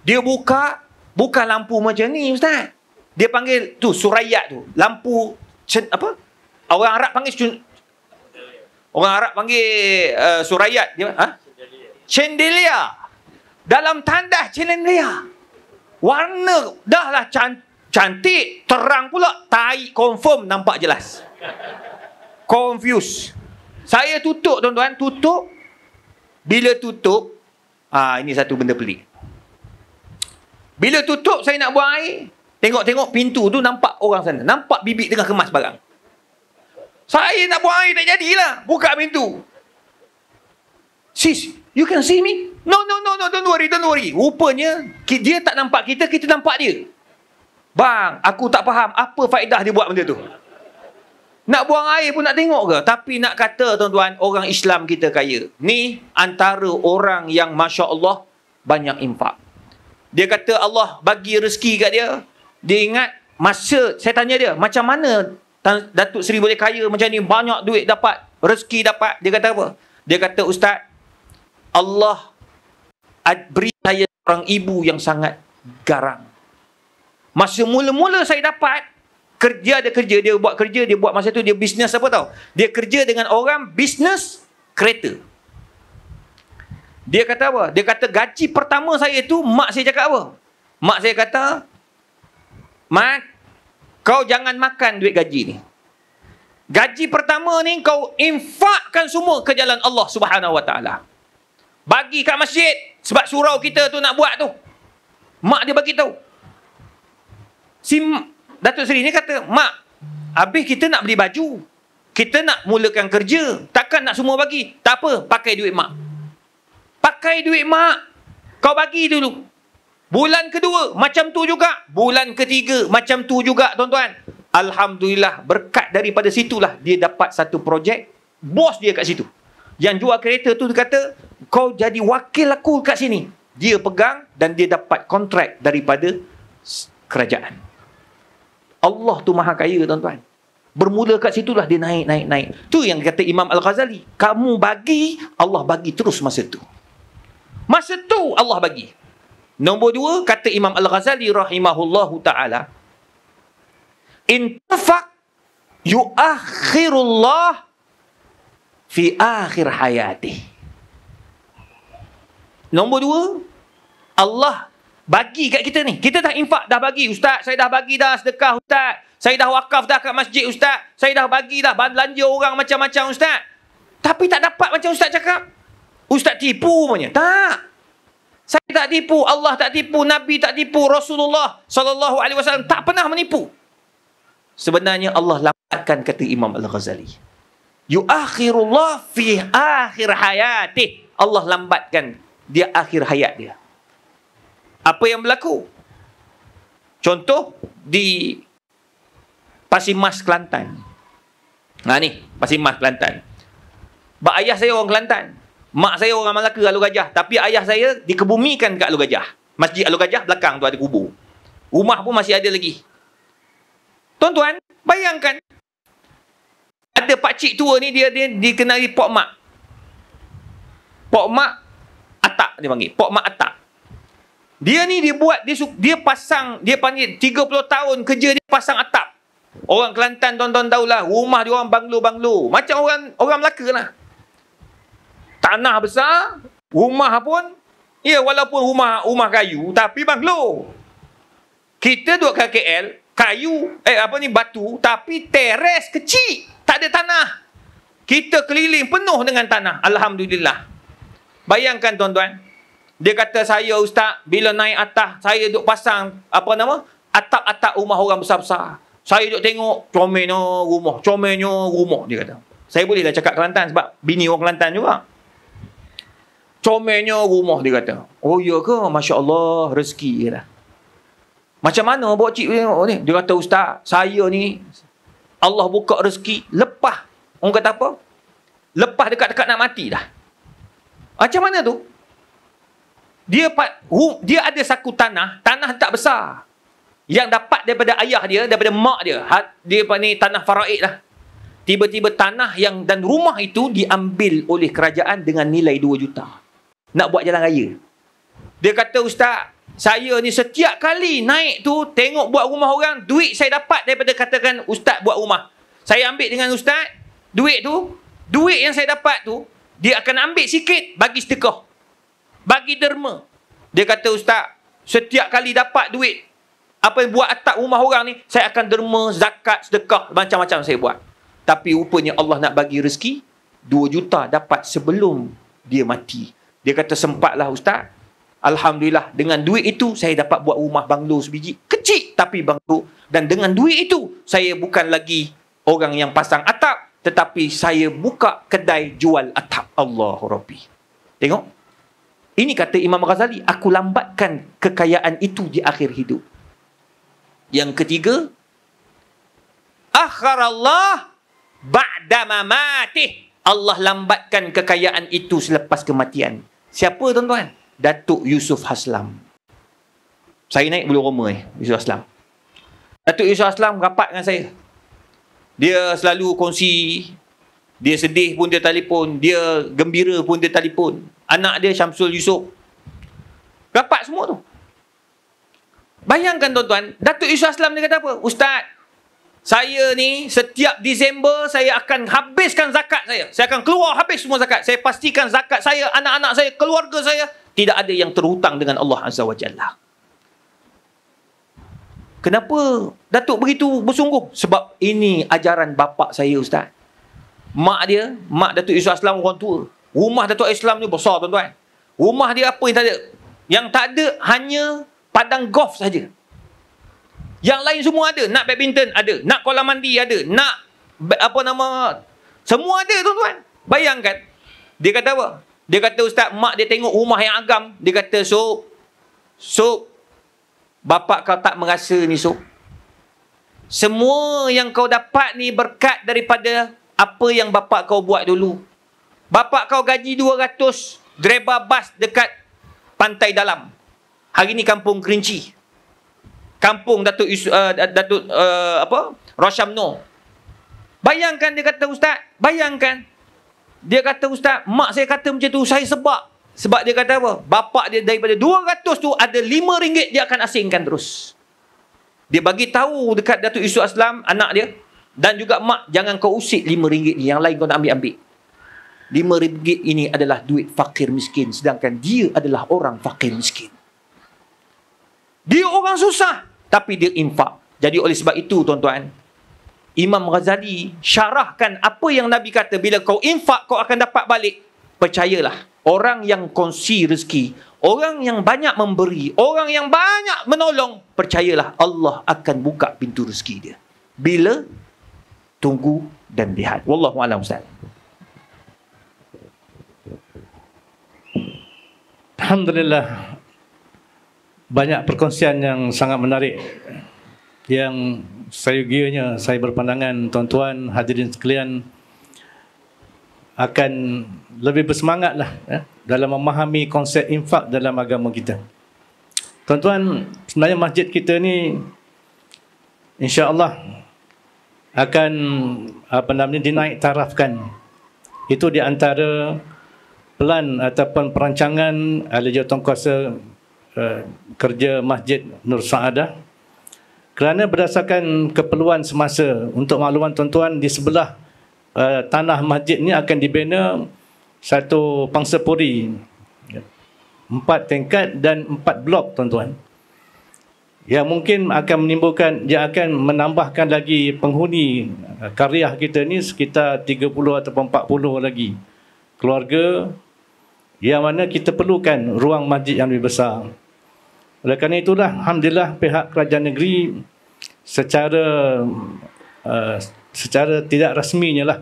Dia buka, bukan lampu macam ni Ustaz. Dia panggil tu surayat tu. Lampu apa? Orang Arab panggil surayat. Dia chandelier. Dalam tandas chandelier. Warna dah lah cantik, terang pula. Tai confirm nampak jelas. Confused. Saya tutup tuan-tuan, tutup. Bila tutup, ini satu benda pelik. Bila tutup saya nak buang air, tengok pintu tu nampak orang sana. Nampak bibik tengah kemas barang. Saya nak buang air tak jadilah. Buka pintu. Sis, you can see me? No, don't worry. Rupanya dia tak nampak kita nampak dia. Bang, aku tak faham apa faedah dia buat benda tu. Nak buang air pun nak tengok ke? Tapi nak kata tuan-tuan, orang Islam kita kaya. Ni antara orang yang Masya Allah banyak infak. Dia kata Allah bagi rezeki kat dia. Dia ingat masa saya tanya dia, macam mana Datuk Seri boleh kaya macam ni, banyak duit dapat, rezeki dapat. Dia kata apa? Dia kata, Ustaz, Allah beri saya seorang ibu yang sangat garang. Masa mula-mula saya dapat, dia buat masa tu dia bisnes apa tau? Dia kerja dengan orang bisnes kereta. Dia kata apa? Dia kata gaji pertama saya tu, mak saya cakap apa? Mak saya kata, Mat, kau jangan makan duit gaji ni. Gaji pertama ni kau infakkan semua ke jalan Allah Subhanahu Wa Taala. Bagi kat masjid sebab surau kita tu nak buat tu. Mak dia bagi tahu. Datuk Seri ni kata, Mak, habis kita nak beli baju. Kita nak mulakan kerja. Takkan nak semua bagi. Tak apa, pakai duit mak. Pakai duit mak. Kau bagi dulu. Bulan kedua, macam tu juga. Bulan ketiga, macam tu juga, tuan-tuan. Alhamdulillah, berkat daripada situlah dia dapat satu projek. Bos dia kat situ, yang jual kereta tu, dia kata, kau jadi wakil aku kat sini. Dia pegang dan dia dapat kontrak daripada kerajaan. Allah tu maha kaya, tuan-tuan. Bermula kat situlah dia naik. Tu yang kata Imam Al-Ghazali, kamu bagi, Allah bagi terus masa tu. Masa tu Allah bagi. Nombor 2, kata Imam Al-Ghazali rahimahullahu ta'ala, intafak yuakhirullah fi akhir hayatih. Nombor 2, Allah bagi kat kita ni. Kita dah infak, dah bagi. Ustaz, saya dah bagi dah sedekah, Ustaz. Saya dah wakaf dah kat masjid, Ustaz. Saya dah bagi dah belanja orang macam-macam, Ustaz. Tapi tak dapat macam Ustaz cakap. Ustaz tipu punya. Tak. Saya tak tipu, Allah tak tipu, Nabi tak tipu, Rasulullah SAW tak pernah menipu. Sebenarnya Allah lambatkan, kata Imam Al-Ghazali. Yuakhirullah fi akhir hayatih. Allah lambatkan dia akhir hayat dia. Apa yang berlaku? Contoh di Pasir Mas, Kelantan. Ni, Pasir Mas, Kelantan. Ayah saya orang Kelantan. Mak saya orang Melaka, Alur Gajah. Tapi ayah saya dikebumikan kat Alur Gajah. Masjid Alur Gajah belakang tu ada kubur. Rumah pun masih ada lagi. Tuan-tuan, bayangkan. Ada pakcik tua ni, dia dikenali Pok Mak. Pok Mak Atak dia panggil. Pok Mak Atak. Dia ni dia buat, dia pasang, dia panggil 30 tahun kerja dia pasang atap. Orang Kelantan tuan-tuan tahulah, rumah dia orang banglo-banglo. Macam orang Melaka lah. Tanah besar, rumah pun, ya walaupun rumah kayu, tapi banglo. Kita duduk kat KL, kayu, batu, tapi teres kecil. Tak ada tanah. Kita keliling penuh dengan tanah. Alhamdulillah. Bayangkan tuan-tuan. Dia kata, saya Ustaz, bila naik atas, saya duduk pasang, atap-atap rumah orang besar-besar. Saya duduk tengok, comelnya rumah, dia kata. Saya bolehlah cakap Kelantan sebab bini orang Kelantan juga. Comelnya rumah, dia kata. Oh ya ke? Masya Allah, rezeki je lah. Macam mana buat cik ni? Dia kata, Ustaz, saya ni, Allah buka rezeki, lepas. Orang kata apa? Lepas dekat-dekat nak mati dah. Macam mana tu? Dia ada saku tanah tak besar. Yang dapat daripada ayah dia, daripada mak dia. Dia ni tanah faraid lah. Tiba-tiba tanah dan rumah itu diambil oleh kerajaan dengan nilai 2 juta. Nak buat jalan raya. Dia kata, Ustaz, saya ni setiap kali naik tu, tengok buat rumah orang, duit saya dapat daripada katakan Ustaz buat rumah. Saya ambil dengan Ustaz, duit yang saya dapat tu, dia akan ambil sikit, bagi sedekah. Bagi derma. Dia kata, Ustaz, setiap kali dapat duit, buat atap rumah orang ni, saya akan derma, zakat, sedekah, macam-macam saya buat. Tapi rupanya Allah nak bagi rezeki, 2 juta dapat sebelum dia mati. Dia kata, sempatlah Ustaz. Alhamdulillah, dengan duit itu, saya dapat buat rumah banglo sebiji. Kecil, tapi banglo. Dan dengan duit itu, saya bukan lagi orang yang pasang atap, tetapi saya buka kedai jual atap. Allahu Rabbi. Tengok. Ini kata Imam Ghazali, aku lambatkan kekayaan itu di akhir hidup. Yang ketiga, akharallah ba'da mamatih. Allah lambatkan kekayaan itu selepas kematian. Siapa tuan-tuan? Datuk Yusuf Haslam. Saya naik bulu roma Yusuf Haslam. Datuk Yusuf Haslam rapat dengan saya. Dia selalu kongsi. Dia sedih pun dia telefon. Dia gembira pun dia telefon. Anak dia Syamsul Yusof. Rapat semua tu. Bayangkan tuan-tuan. Datuk Yusuf Haslam dia kata apa? Ustaz, saya ni setiap Disember saya akan habiskan zakat saya. Saya akan keluar habis semua zakat. Saya pastikan zakat saya, anak-anak saya, keluarga saya, tidak ada yang terhutang dengan Allah Azza wa Jalla. Kenapa Datuk begitu bersungguh? Sebab ini ajaran bapa saya, Ustaz. Mak Datuk Yusuf Haslam orang tua. Rumah Datuk Islam ni besar, tuan-tuan. Rumah dia apa yang tak ada? Yang tak ada hanya padang golf saja. Yang lain semua ada. Nak badminton ada. Nak kolam mandi ada. Nak semua ada, tuan-tuan. Bayangkan. Dia kata apa? Dia kata, Ustaz, mak dia tengok rumah yang agam. Dia kata, Sob, bapak kau tak merasa ni, Sob. Semua yang kau dapat ni berkat daripada apa yang bapak kau buat dulu. Bapak kau gaji 200, driver bas dekat Pantai Dalam. Hari ni kampung Kerinci. Kampung Datuk Rosyamno. Bayangkan dia kata, ustaz, bayangkan. Dia kata, ustaz, mak saya kata macam tu, saya sebab. Sebab dia kata apa? Bapak dia daripada 200 tu ada RM5 dia akan asingkan terus. Dia bagi tahu dekat Datuk Yusuf Aslam, anak dia, dan juga mak, jangan kau usik RM5 ni, yang lain kau nak ambil-ambil. RM5 ini adalah duit fakir miskin, sedangkan dia adalah orang fakir miskin. Dia orang susah, tapi dia infak. Jadi oleh sebab itu, tuan-tuan, Imam Ghazali syarahkan apa yang Nabi kata, bila kau infak, kau akan dapat balik. Percayalah, orang yang kongsi rezeki, orang yang banyak memberi, orang yang banyak menolong, percayalah Allah akan buka pintu rezeki dia. Bila? Tunggu dan lihat. Wallahualam, Ustaz. Alhamdulillah, banyak perkongsian yang sangat menarik yang seyogianya saya berpandangan tuan-tuan hadirin sekalian akan lebih bersemangatlah dalam memahami konsep infak dalam agama kita. Tuan-tuan, sebenarnya masjid kita ni insya-Allah akan dinaik tarafkan. Itu di antara plan ataupun perancangan ahli jawatankuasa kerja Masjid Nur Saadah, kerana berdasarkan keperluan semasa. Untuk makluman tuan-tuan, di sebelah tanah masjid ni akan dibina satu pangsapuri 4 tingkat dan 4 blok, tuan-tuan, yang mungkin akan menimbulkan, dia akan menambahkan lagi penghuni karyah kita ni sekitar 30 ataupun 40 lagi keluarga, yang mana kita perlukan ruang masjid yang lebih besar. Oleh kerana itulah, alhamdulillah, pihak kerajaan negeri secara tidak rasminya lah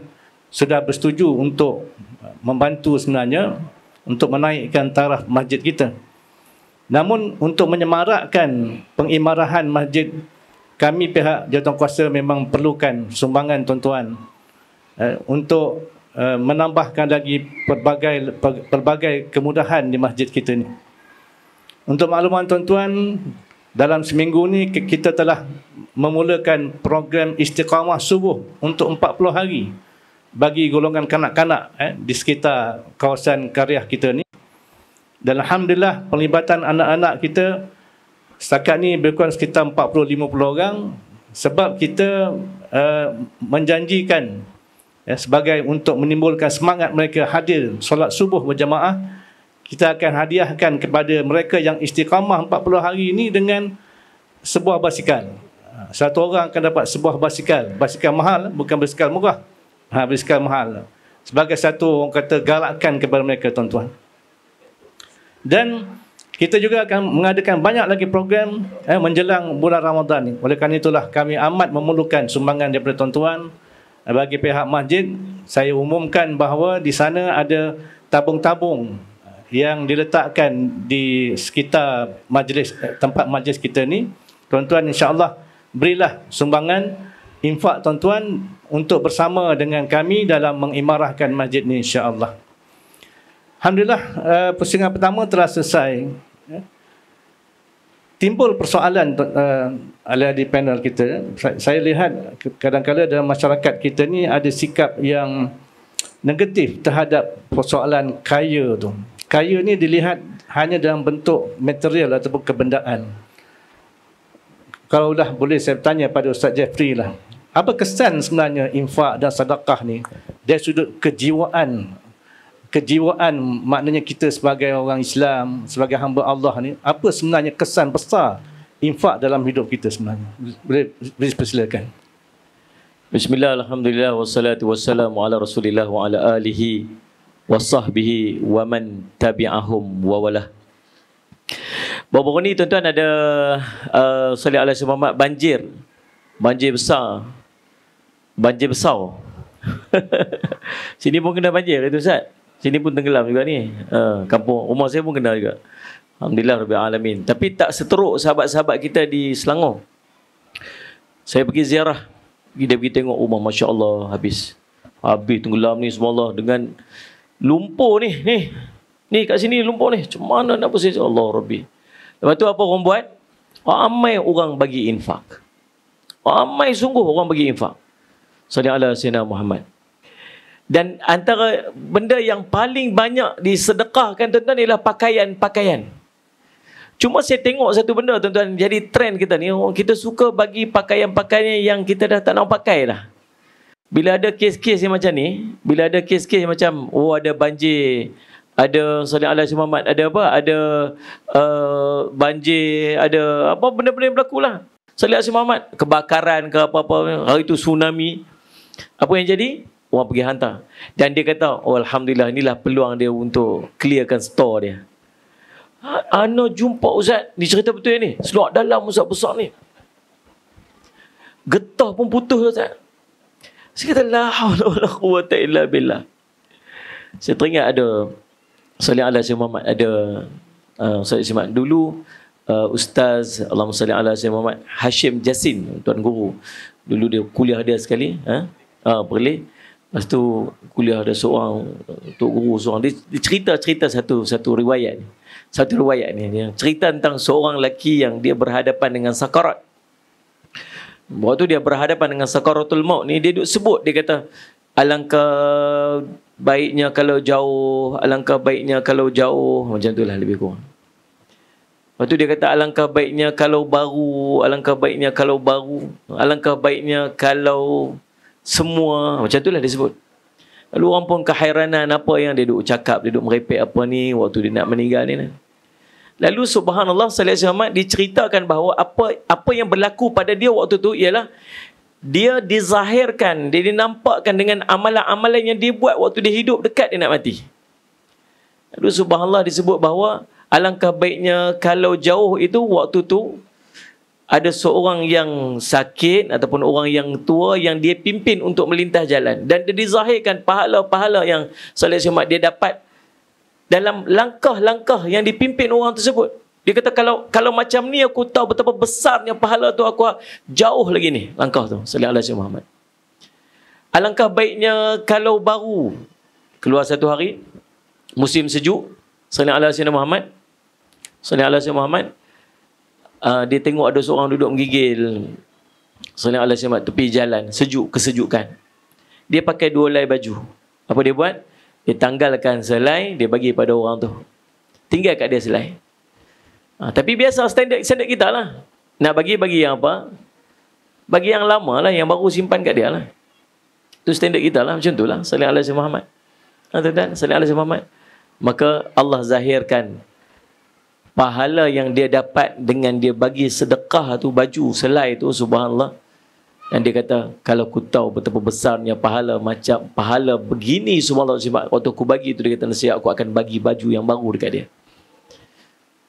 sudah bersetuju untuk membantu sebenarnya untuk menaikkan taraf masjid kita. Namun untuk menyemarakkan pengimarahan masjid, kami pihak jawatankuasa memang perlukan sumbangan tuan-tuan untuk menambahkan lagi pelbagai kemudahan di masjid kita ni. Untuk makluman tuan-tuan, dalam seminggu ni kita telah memulakan program istiqamah subuh untuk 40 hari bagi golongan kanak-kanak di sekitar kawasan karyah kita ni. Dan alhamdulillah, pelibatan anak-anak kita setakat ni berkurang sekitar 40-50 orang, sebab kita menjanjikan sebagai untuk menimbulkan semangat mereka hadir solat subuh berjamaah. Kita akan hadiahkan kepada mereka yang istiqamah 40 hari ini dengan sebuah basikal. Satu orang akan dapat sebuah basikal. Basikal mahal, bukan basikal murah. Basikal mahal. Sebagai satu, orang kata, galakan kepada mereka, tuan-tuan. Dan kita juga akan mengadakan banyak lagi program menjelang bulan Ramadan ini. Oleh kerana itulah kami amat memerlukan sumbangan daripada tuan-tuan. Bagi pihak masjid, saya umumkan bahawa di sana ada tabung-tabung yang diletakkan di sekitar majlis, tempat majlis kita ni. Tuan-tuan, insya-Allah berilah sumbangan infak tuan-tuan untuk bersama dengan kami dalam mengimarahkan masjid ni, insya-Allah. Alhamdulillah, pusingan pertama telah selesai. Timbul persoalan di panel kita. Saya lihat kadang-kadang dalam masyarakat kita ni ada sikap yang negatif terhadap persoalan kaya tu. Kaya ni dilihat hanya dalam bentuk material ataupun kebendaan. Kalau dah boleh saya tanya pada Ustaz Jeffrey lah, apa kesan sebenarnya infak dan sedekah ni dari sudut kejiwaan? Kejiwaan maknanya kita sebagai orang Islam, sebagai hamba Allah ni, apa sebenarnya kesan besar infak dalam hidup kita sebenarnya? Boleh persilakan. Bismillah, alhamdulillah, wassalatu wassalamu ala rasulillah wa ala alihi wa sahbihi wa man tabi'ahum wa walah. Baru-baru ni tuan-tuan ada salih alaihi Muhammad, banjir besar. Sini pun kena banjir itu Ustaz. Sini pun tenggelam juga ni. Kampung rumah saya pun kena juga. Alhamdulillah rabbil alamin. Tapi tak seteruk sahabat-sahabat kita di Selangor. Saya pergi ziarah. Dia pergi tengok rumah, Masya Allah, habis tenggelam ni semua Allah, dengan lumpur ni kat sini lumpur ni. Macam mana nak bersih? Allah Rabbi. Lepas tu apa orang buat? Ramai orang bagi infak. Ramai sungguh orang bagi infak. Sallallahu alaihi wasallam Muhammad. Dan antara benda yang paling banyak disedekahkan tuan-tuan ialah pakaian-pakaian. Cuma saya tengok satu benda tuan-tuan, jadi trend kita ni, kita suka bagi pakaian-pakaian yang kita dah tak nak pakai dah. Bila ada kes-kes yang macam ni, bila ada kes-kes yang macam, ada banjir, ada Sallallahu alaihi wasallam Muhammad, ada apa? Ada banjir, ada apa benda-benda yang berlaku lah. Sallallahu alaihi wasallam Muhammad, kebakaran ke apa-apa, hari itu tsunami. Apa yang jadi? Orang pergi hantar. Dan dia kata, alhamdulillah, inilah peluang dia untuk clearkan store dia. Ana jumpa Ustaz, ni cerita betul ni. Seluar dalam Ustaz besar ni. Getah pun putus Ustaz. Saya kata, la haula wala quwwata illa billah. Saya teringat ada Sallallahu alaihi wasallam Muhammad, ada Ustaz Ismail dulu, Ustaz Allahumma salli ala sayyidina Muhammad Hashim Jasin, tuan guru. Dulu dia kuliah dia sekali, Perlis. Lepas tu kuliah ada seorang tok guru seorang, dia cerita satu riwayat. Satu riwayat ni dia cerita tentang seorang lelaki yang dia berhadapan dengan sakarat. Waktu dia berhadapan dengan sakaratul maut ni, dia duduk sebut, dia kata, alangkah baiknya kalau jauh, alangkah baiknya kalau jauh, macam itulah lebih kurang. Lepas tu dia kata, alangkah baiknya kalau baru, alangkah baiknya kalau baru, alangkah baiknya kalau semua, macam itulah dia sebut. Lalu orang pun kehairanan apa yang dia duduk cakap, dia duduk merepek apa ni waktu dia nak meninggal ni. Lalu subhanallah, Sallallahu alaihi wasallam diceritakan bahawa apa yang berlaku pada dia waktu tu ialah dia dizahirkan, dia dinampakkan dengan amalan-amalan yang dia buat waktu dia hidup dekat dia nak mati. Lalu subhanallah disebut bahawa alangkah baiknya kalau jauh itu waktu tu ada seorang yang sakit ataupun orang yang tua yang dia pimpin untuk melintas jalan, dan dia dizahirkan pahala-pahala yang Sallallahu alaihi wasallam dia dapat dalam langkah-langkah yang dipimpin orang tersebut. Dia kata, kalau macam ni aku tahu betapa besarnya pahala tu, aku jauh lagi ni langkah tu. Sallallahu alaihi wasallam. Alangkah baiknya kalau baru keluar satu hari musim sejuk, Sallallahu alaihi wasallam Muhammad, dia tengok ada seorang duduk menggigil Sallallahu alaihi wasallam tepi jalan, sejuk, kesejukan. Dia pakai 2 helai baju. Apa dia buat? Dia tanggalkan selai, dia bagi pada orang tu. Tinggal kat dia selai. Tapi biasa standard kita lah. Nak bagi yang apa? Bagi yang lama lah, yang baru simpan kat dia lah. Itu standard kita lah, macam tu lah. Sallallahu alaihi wasallam Muhammad. Sallallahu alaihi wasallam Muhammad. Maka Allah zahirkan pahala yang dia dapat dengan dia bagi sedekah tu, baju selai tu, subhanallah. Dan dia kata, kalau aku tahu betapa besarnya pahala macam pahala begini, subhanallah, waktu aku bagi tu, dia kata, nasihat aku akan bagi baju yang baru dekat dia.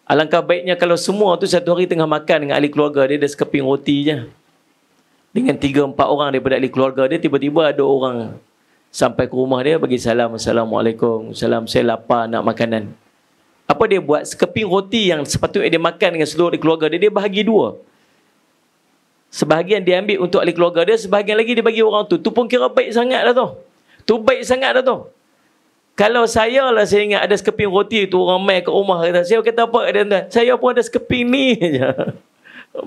Alangkah baiknya kalau semua tu satu hari tengah makan dengan ahli keluarga dia, ada sekeping roti je. Dengan 3-4 orang daripada ahli keluarga dia, tiba-tiba ada orang sampai ke rumah dia, bagi salam, Assalamualaikum, salam, saya lapar nak makanan. Apa dia buat? Sekeping roti yang sepatutnya dia makan dengan seluruh ahli keluarga dia, dia bahagi 2. Sebahagian dia ambil untuk ahli keluarga dia, sebahagian lagi dia bagi orang tu. Tu pun kira baik sangat dah tu. Tu baik sangat dah tu. Kalau saya lah, saya ingat ada sekeping roti tu, orang mai ke rumah kata, saya kata apa kat dia? Saya pun ada sekeping ni je.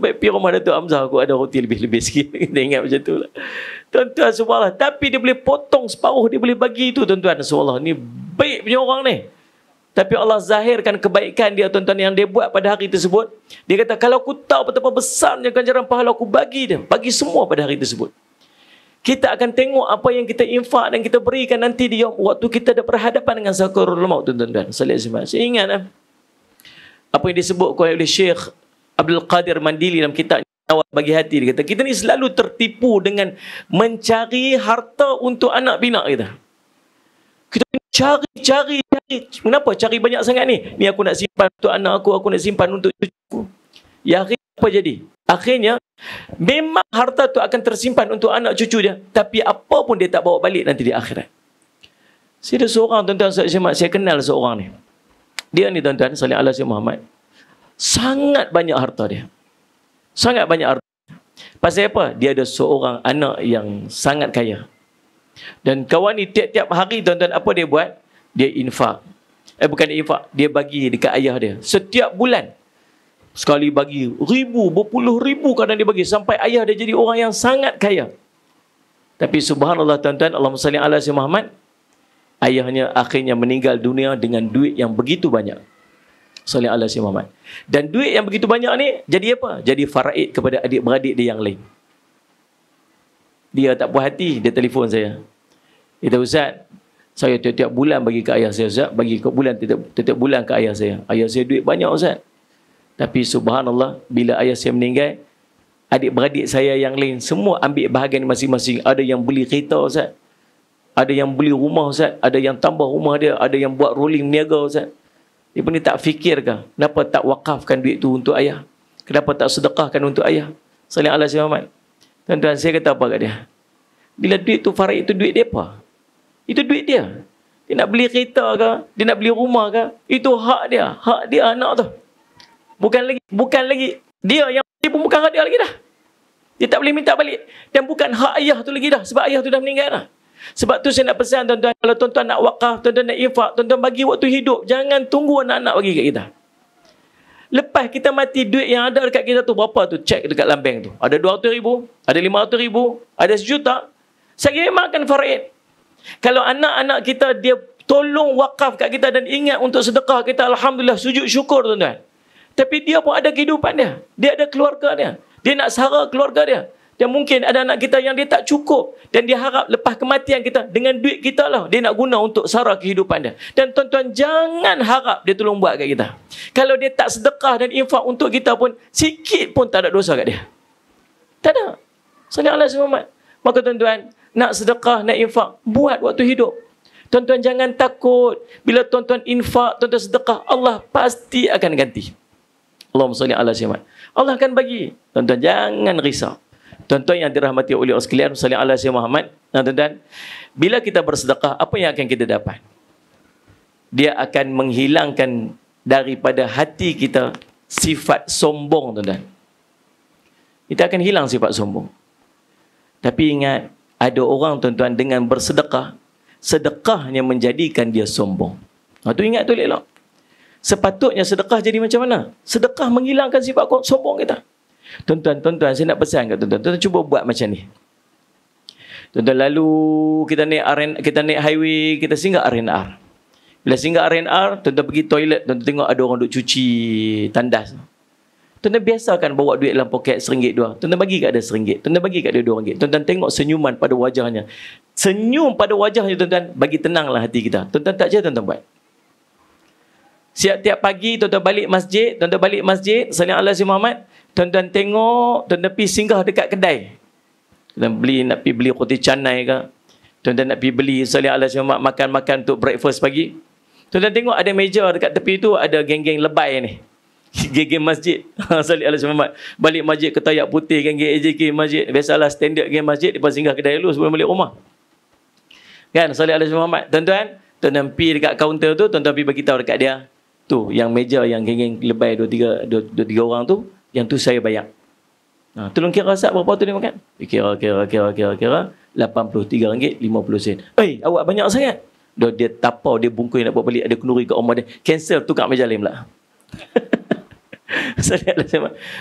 Baik pergi rumah Datuk Hamzah, aku ada roti lebih-lebih sikit. Kita ingat macam tu lah. Tuan-tuan, subhanallah. Tapi dia boleh potong separuh, dia boleh bagi tu, tuan-tuan. Subhanallah, ni baik punya orang ni. Tapi Allah zahirkan kebaikan dia, tuan-tuan, yang dia buat pada hari tersebut. Dia kata, kalau aku tahu betapa besarnya ganjaran pahala, aku bagi dia. Bagi semua pada hari tersebut. Kita akan tengok apa yang kita infak dan kita berikan nanti di waktu kita ada berhadapan dengan sakaratul maut, tuan-tuan. Saya ingat apa yang disebutkan oleh Syekh Abdul Qadir Mandili dalam kitab Awal Bagi Hati. Dia kata, kita ni selalu tertipu dengan mencari harta untuk anak pinak kita. Kita cari. Kenapa cari banyak sangat ni? Ni aku nak simpan untuk anak aku nak simpan untuk cucuku. Ya, akhirnya apa jadi? Akhirnya, memang harta tu akan tersimpan untuk anak cucu dia. Tapi apa pun dia tak bawa balik nanti di akhirat. Saya ada seorang, tuan-tuan, saya kenal seorang ni. Dia ni, tuan-tuan, Sallallahu alaihi wasallam Muhammad, sangat banyak harta dia. Sangat banyak harta. Pasal apa? Dia ada seorang anak yang sangat kaya. Dan kawan ni tiap-tiap hari tuan-tuan apa dia buat? Dia infak. Bukan dia infak, dia bagi dekat ayah dia. Setiap bulan. Sekali bagi ribu, berpuluh ribu kadang dia bagi. Sampai ayah dia jadi orang yang sangat kaya. Tapi subhanallah tuan-tuan, Allahumma salli ala sayyidina Muhammad, ayahnya akhirnya meninggal dunia dengan duit yang begitu banyak. Salli ala sayyidina Muhammad. Dan duit yang begitu banyak ni jadi apa? Jadi faraid kepada adik-beradik dia yang lain. Dia tak puas hati, dia telefon saya. Dia kata, Ustaz, saya tiap-tiap bulan bagi ke ayah saya, Ustaz. Bagi ke bulan, tiap bulan ke ayah saya. Ayah saya duit banyak, Ustaz. Tapi subhanallah, bila ayah saya meninggal, adik-beradik saya yang lain semua ambil bahagian masing-masing. Ada yang beli kereta, Ustaz. Ada yang beli rumah, Ustaz. Ada yang tambah rumah dia. Ada yang buat rolling meniaga, Ustaz. Dia pun tak fikirkah, kenapa tak wakafkan duit tu untuk ayah? Kenapa tak sedekahkan untuk ayah? Sallallahu alaihi wasallam. Tuan-tuan, saya kata apa kat dia? Bila duit tu faraid, itu duit dia apa? Itu duit dia. Dia nak beli kereta ke? Dia nak beli rumah ke? Itu hak dia. Hak dia anak tu. Bukan lagi. Dia pun bukan hak dia lagi dah. Dia tak boleh minta balik. Dan bukan hak ayah tu lagi dah. Sebab ayah tu dah meninggal dah. Sebab tu saya nak pesan tuan-tuan. Kalau tuan-tuan nak wakaf, tuan-tuan nak infak, tuan-tuan bagi waktu hidup. Jangan tunggu anak-anak bagi kat kita. Lepas kita mati, duit yang ada dekat kita tu berapa tu? Cek dekat dalam bank tu. Ada 200,000, ada 500,000, ada 1 juta. Saya memang akan faraid. Kalau anak-anak kita dia tolong wakaf kat kita dan ingat untuk sedekah kita, alhamdulillah, sujud syukur tuan-tuan. Tapi dia pun ada kehidupan dia. Dia ada keluarga dia. Dia nak sara keluarga dia. Dan mungkin ada anak kita yang dia tak cukup. Dan dia harap lepas kematian kita, dengan duit kita lah, dia nak guna untuk sara kehidupan dia. Dan tuan-tuan, jangan harap dia tolong buat kat kita. Kalau dia tak sedekah dan infak untuk kita pun, sikit pun tak ada dosa kat dia. Tak ada. Sallallahu alaihi wasallam. Maka tuan-tuan, nak sedekah, nak infak, buat waktu hidup. Tuan-tuan jangan takut. Bila tuan-tuan infak, tuan-tuan sedekah, Allah pasti akan ganti. Allahumma salli ala sayyidina. Allah akan bagi. Tuan-tuan jangan risau. Tuan-tuan yang dirahmati oleh Allah sekalian, salli ala sayyidina Muhammad. Tuan-tuan, bila kita bersedekah, apa yang akan kita dapat? Dia akan menghilangkan daripada hati kita sifat sombong, tuan-tuan. Kita akan hilang sifat sombong. Tapi ingat, ada orang tuan-tuan dengan bersedekah, sedekahnya menjadikan dia sombong. Itu ingat tu elok. Sepatutnya sedekah jadi macam mana? Sedekah menghilangkan sifat sombong kita. Tuan-tuan, saya nak pesan kat tuan-tuan. Tuan-tuan cuba buat macam ni. Tuan-tuan, lalu kita naik highway, kita singgah R&R. Bila singgah R&R, tuan-tuan pergi toilet, tuan-tuan tengok ada orang duk cuci tandas. Tuan-tuan biasakan bawa duit dalam poket RM1, RM2. Tuan-tuan bagi kat dia RM1. Tuan-tuan bagi kat dia RM2. Tuan-tuan tengok senyuman pada wajahnya. Senyum pada wajahnya, tuan-tuan, bagi tenanglah hati kita. Tuan-tuan tak je, tuan-tuan buat. Tiap pagi, tuan-tuan balik masjid, sallallahu alaihi Muhammad, tuan-tuan tengok, tuan-tuan pergi singgah dekat kedai. Tuan-tuan nak pergi beli roti canai ke? Tuan-tuan nak pergi beli, sallallahu alaihi Muhammad, makan-makan untuk breakfast pagi. Tuan-tuan tengok ada meja dekat tepi tu, ada geng-geng lebay ni. Geng-geng masjid. Sallallahu alaihi Muhammad. Balik masjid Ketayak Putih, geng-geng AJK masjid. Biasalah standard geng masjid, lepas singgah kedai dulu sebelum balik rumah. Kan? Sallallahu alaihi Muhammad. Tuan-tuan pergi dekat kaunter tu, tuan-tuan pergi bagi tahu dekat dia. Tu, yang meja yang geng-geng lebay 2-3 orang tu, yang tu saya bayar. Tolong kira sat berapa tu dia makan? Kira RM83.50. Awak banyak sangat. Dia tapau, dia bungkus nak bawa balik, ada kenduri kat rumah dia. Cancel, tukar meja lain pula.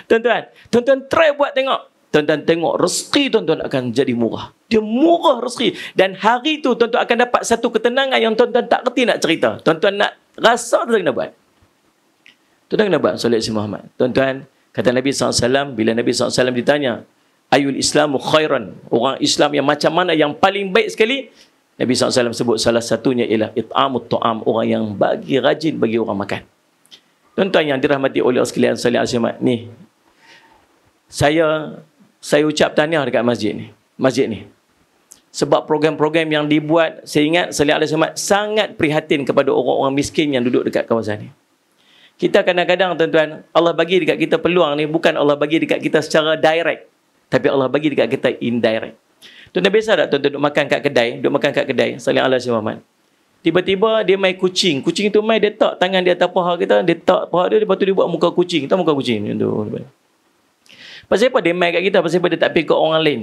Tuan-tuan try buat tengok. Tuan-tuan tengok rezeki tuan-tuan akan jadi murah. Dia murah rezeki. Dan hari tu tuan-tuan akan dapat satu ketenangan yang tuan-tuan tak kerti nak cerita. Tuan-tuan nak rasa, tuan-tuan kena buat. Tuan-tuan kena buat solat si Muhammad. Tuan-tuan, kata Nabi SAW, bila Nabi SAW ditanya, Ayul Islamu khairan, orang Islam yang macam mana yang paling baik sekali? Nabi SAW sebut salah satunya ialah it'amut ta'am, orang yang rajin bagi orang makan. Tuan-tuan yang dirahmati oleh Allah sekalian, sallallahu alaihi wasallam, ni saya ucap tahniah dekat masjid ni. Sebab program-program yang dibuat, saya ingat sallallahu alaihi wasallam sangat prihatin kepada orang-orang miskin yang duduk dekat kawasan ni. Kita kadang-kadang tuan-tuan, Allah bagi dekat kita peluang ni, bukan Allah bagi dekat kita secara direct, tapi Allah bagi dekat kita indirect. Tuan-tuan biasa tak tuan-tuan duduk makan kat kedai, sallallahu alaihi wasallam. Tiba-tiba dia main kucing. Kucing tu main, dia tak tangan dia atas paha kita. Dia tak paha dia, lepas tu dia buat muka kucing. Tahu muka kucing? Pasal apa dia mai kat kita? Pasal apa dia tak pergi kat orang lain?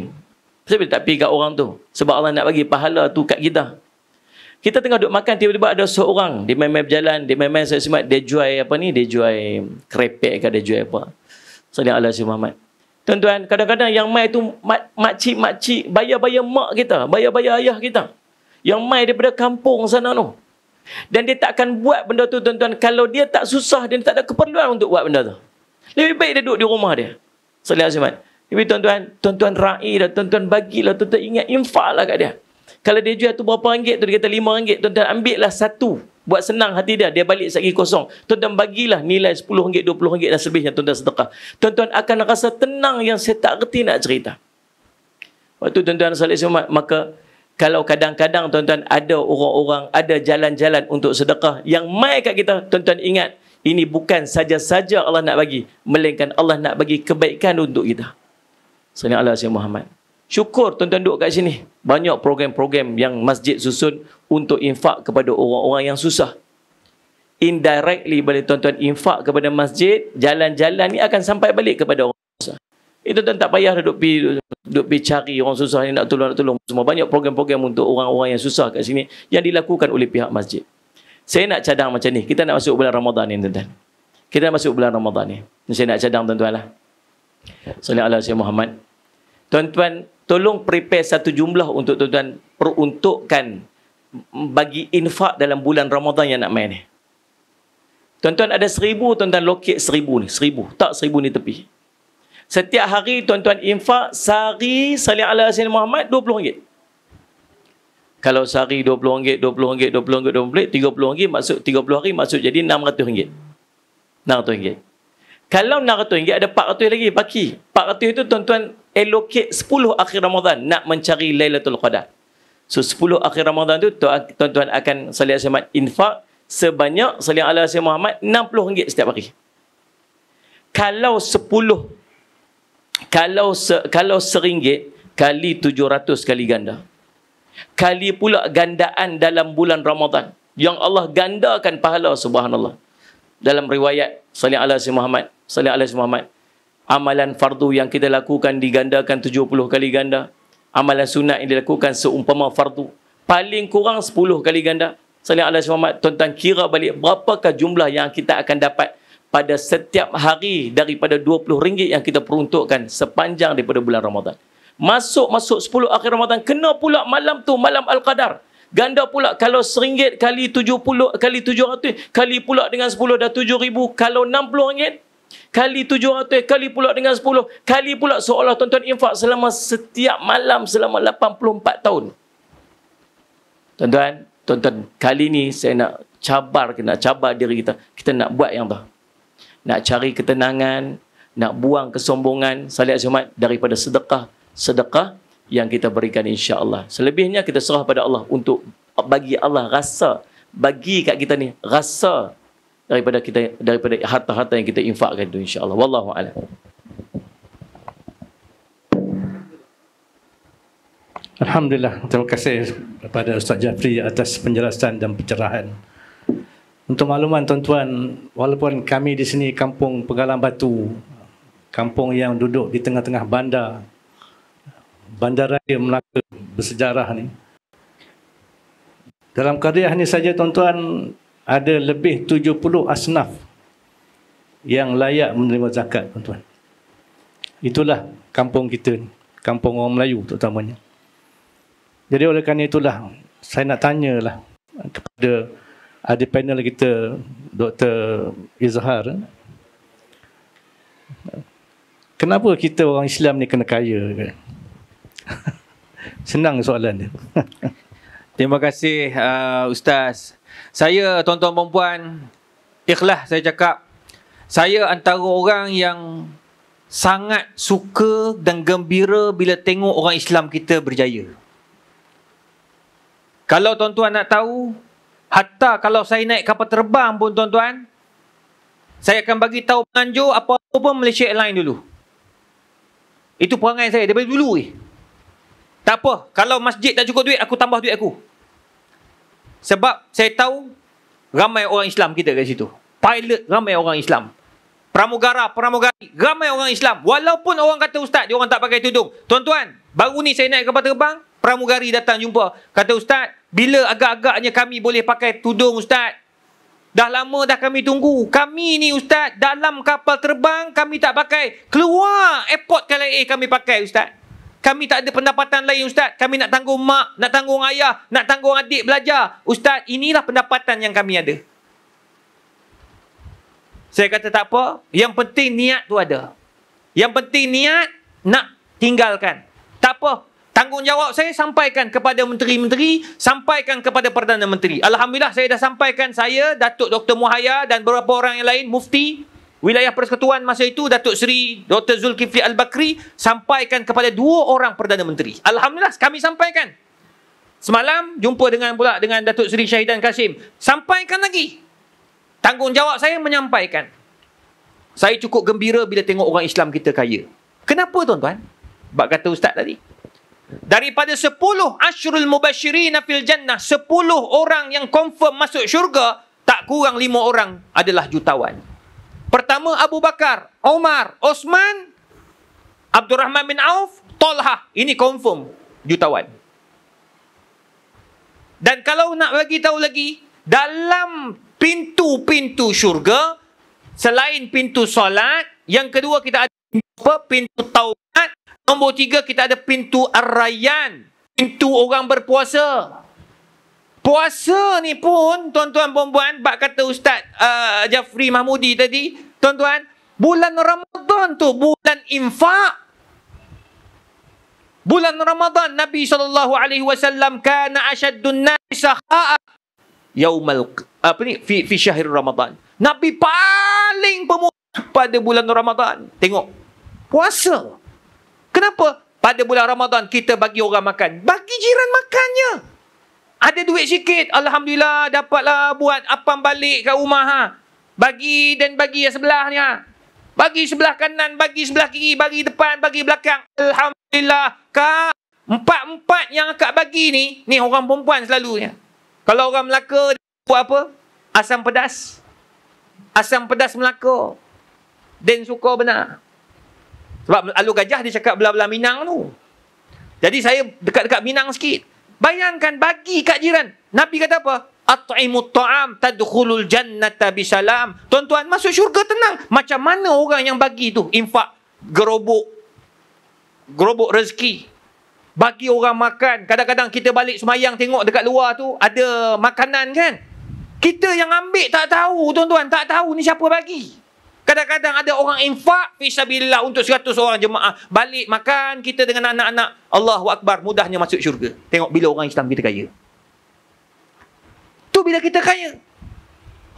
Pasal apa dia tak pergi kat orang tu? Sebab Allah nak bagi pahala tu kat kita. Kita tengah duduk makan, tiba-tiba ada seorang, dia main-main berjalan, dia main-main semat, dia jual apa ni? Dia jual krepek ke, dia jual apa? Sallallahu alaihi wasallam. Tuan-tuan, kadang-kadang yang mai tu makcik-makcik, bayar-bayar mak kita, bayar-bayar ayah kita. Yang mai daripada kampung sana tu. Dan dia tak akan buat benda tu, tuan-tuan, kalau dia tak susah, dia tak ada keperluan untuk buat benda tu. Lebih baik dia duduk di rumah dia. Sallallahu alaihi wasallam. Tapi tuan-tuan ra'i dah, tuan-tuan bagilah, tuan-tuan ingat infak lah kat dia. Kalau dia jual tu berapa ringgit tu, dia kata 5 ringgit, tuan-tuan ambil lah satu. Buat senang hati dia, dia balik lagi kosong. Tuan-tuan bagilah nilai 10 ringgit, 20 ringgit dan sebagainya, tuan-tuan sedekah. Tuan-tuan akan rasa tenang yang saya tak kerti nak cerita. Waktu tuan-tuan salih umat, maka kalau kadang-kadang tuan-tuan ada orang-orang, ada jalan-jalan untuk sedekah yang mai kat kita, tuan-tuan ingat, ini bukan saja-saja Allah nak bagi, melainkan Allah nak bagi kebaikan untuk kita. Sallallahu alaihi Muhammad. Syukur tuan-tuan duduk kat sini. Banyak program-program yang masjid susun untuk infak kepada orang-orang yang susah. Indirectly bila tuan-tuan infak kepada masjid, jalan-jalan ni akan sampai balik kepada orang susah. Itu tuan tak payah duduk pergi cari orang susah ni nak tolong semua. Banyak program-program untuk orang-orang yang susah kat sini yang dilakukan oleh pihak masjid. Saya nak cadang macam ni. Kita nak masuk bulan Ramadan ni, tuan-tuan. Kita nak masuk bulan Ramadan ni. Saya nak cadang, tuan-tuan lah. Sallallahu alaihi Muhammad. Tuan-tuan, tolong prepare satu jumlah untuk tuan-tuan peruntukkan bagi infak dalam bulan Ramadan yang nak main ni. Tuan-tuan ada 1,000, tuan-tuan lokit 1,000 ni. 1,000. Tak 1,000 ni tepi. Setiap hari tuan-tuan infak sehari sallallahu alaihi Muhammad RM20. Kalau sehari RM20, RM20, RM20, RM20, RM30 maksud 30 hari maksud jadi RM600. RM600. Kalau RM600 ada RM400 lagi baki. RM400 itu tuan-tuan allocate 10 akhir Ramadan nak mencari Lailatul Qadar. So 10 akhir Ramadan tu tuan-tuan akan sallallahu alaihi wasallam infak sebanyak sallallahu alaihi Muhammad RM60 setiap hari. Kalau 10 kalau RM1 kali 700 kali ganda. Kali pula gandaan dalam bulan Ramadan yang Allah gandakan pahala, subhanallah. Dalam riwayat sallallahu alaihi Muhammad, amalan fardu yang kita lakukan digandakan 70 kali ganda. Amalan sunat yang dilakukan seumpama fardu paling kurang 10 kali ganda. Sallallahu alaihi Muhammad, tuan-tuan kira balik berapakah jumlah yang kita akan dapat pada setiap hari daripada RM20 yang kita peruntukkan sepanjang daripada bulan Ramadan. Masuk 10 akhir Ramadan, kena pula malam tu, malam Al-Qadar. Ganda pula, kalau RM1 kali 70 kali 700 kali pula dengan 10 dah 7,000. Kalau RM60 kali 700 kali pula dengan 10 kali pula seolah tuan-tuan infak selama setiap malam selama 84 tahun. Tuan-tuan, kali ni saya nak cabar diri kita. Kita nak buat yang tu. Nak cari ketenangan, nak buang kesombongan, salih azmat daripada sedekah yang kita berikan, insya-Allah. Selebihnya kita serah pada Allah untuk bagi Allah rasa, bagi kat kita ni rasa daripada harta-harta yang kita infakkan itu, insya-Allah. Wallahu a'lam. Alhamdulillah, terima kasih kepada Ustaz Jafri atas penjelasan dan pencerahan. Untuk makluman tuan-tuan, walaupun kami di sini kampung Pegalang Batu, kampung yang duduk di tengah-tengah bandaraya Melaka bersejarah ni, dalam Qaryah ni saja tuan-tuan ada lebih 70 asnaf yang layak menerima zakat, tuan-tuan. Itulah kampung kita, kampung orang Melayu terutamanya. Jadi oleh kerana itulah saya nak tanyalah kepada ada panel kita, Dr. Izhar, kenapa kita orang Islam ni kena kaya? Senang soalan dia. Terima kasih Ustaz. Saya, tuan-tuan dan puan, ikhlas saya cakap, saya antara orang yang sangat suka dan gembira bila tengok orang Islam kita berjaya. Kalau tuan-tuan nak tahu, hatta kalau saya naik kapal terbang pun tuan-tuan, saya akan bagi tahu penganjur apa-apa pun Malaysia Airlines dulu. Itu perangai saya daripada dulu. Tak apa, kalau masjid tak cukup duit, aku tambah duit aku. Sebab saya tahu ramai orang Islam kita kat situ. Pilot ramai orang Islam. pramugari. Ramai orang Islam. Walaupun orang kata ustaz, dia orang tak pakai tudung. Tuan-tuan, baru ni saya naik kapal terbang, pramugari datang jumpa. Kata ustaz, bila agak-agaknya kami boleh pakai tudung ustaz? Dah lama dah kami tunggu. Kami ni ustaz, dalam kapal terbang kami tak pakai. Keluar airport KLIA kami pakai ustaz. Kami tak ada pendapatan lain ustaz. Kami nak tanggung mak, nak tanggung ayah, nak tanggung adik belajar. Ustaz, inilah pendapatan yang kami ada. Saya kata tak apa. Yang penting niat tu ada. Yang penting niat nak tinggalkan. Tak apa. Tanggungjawab saya sampaikan kepada menteri-menteri, sampaikan kepada Perdana Menteri. Alhamdulillah saya dah sampaikan, saya, Datuk Dr. Muhaya dan beberapa orang yang lain, Mufti Wilayah Persekutuan masa itu, Datuk Seri Dr. Zulkifli Al-Bakri, sampaikan kepada 2 orang Perdana Menteri. Alhamdulillah kami sampaikan. Semalam jumpa dengan Datuk Seri Syahidan Kasim. Sampaikan lagi. Tanggungjawab saya menyampaikan. Saya cukup gembira bila tengok orang Islam kita kaya. Kenapa tuan-tuan? Bab kata ustaz tadi. Daripada 10 asyrul mubasyirin fil jannah, 10 orang yang confirm masuk syurga, tak kurang 5 orang adalah jutawan. Pertama Abu Bakar, Umar, Osman, Abdul Rahman bin Auf, Talha. Ini confirm jutawan. Dan kalau nak bagi tahu lagi, dalam pintu-pintu syurga, selain pintu solat, yang kedua kita ada pintu taubat. Nombor 3 kita ada pintu Ar-Rayyan, pintu orang berpuasa. Puasa ni pun tuan-tuan puan-puan, bak kata Ustaz Jafri Mahmudi tadi, tuan-tuan, bulan Ramadan tu bulan infak. Bulan Ramadan Nabi SAW kana asyaddun nasi sakha'a yaumal fi syahr Ramadan. Nabi paling pemurah pada bulan Ramadan. Tengok, puasa. Kenapa? Pada bulan Ramadan kita bagi orang makan. Bagi jiran makannya. Ada duit sikit, alhamdulillah dapatlah buat apam balik kat rumah ha. Bagi dan bagi yang sebelahnya. Bagi sebelah kanan, bagi sebelah kiri, bagi depan, bagi belakang. Alhamdulillah. Kak, 4 yang akak bagi ni orang perempuan selalunya. Kalau orang Melaka buat apa? Asam pedas. Asam pedas Melaka. Dan suka benar. Sebab Alu Gajah dia cakap belah-belah Minang tu. Jadi saya dekat-dekat Minang sikit. Bayangkan bagi kat jiran. Nabi kata apa? At'imut ta'am tadkhulul jannata bisalam. Tuan-tuan, masuk syurga tenang. Macam mana orang yang bagi tu? Infak gerobok rezeki. Bagi orang makan. Kadang-kadang kita balik semayang tengok dekat luar tu ada makanan kan. Kita yang ambil tak tahu tuan-tuan. Tak tahu ni siapa bagi. Kadang-kadang ada orang infak fisabilillah untuk 100 orang jemaah. Balik makan kita dengan anak-anak. Allahu Akbar, mudahnya masuk syurga. Tengok bila orang Islam kita kaya. Tu bila kita kaya.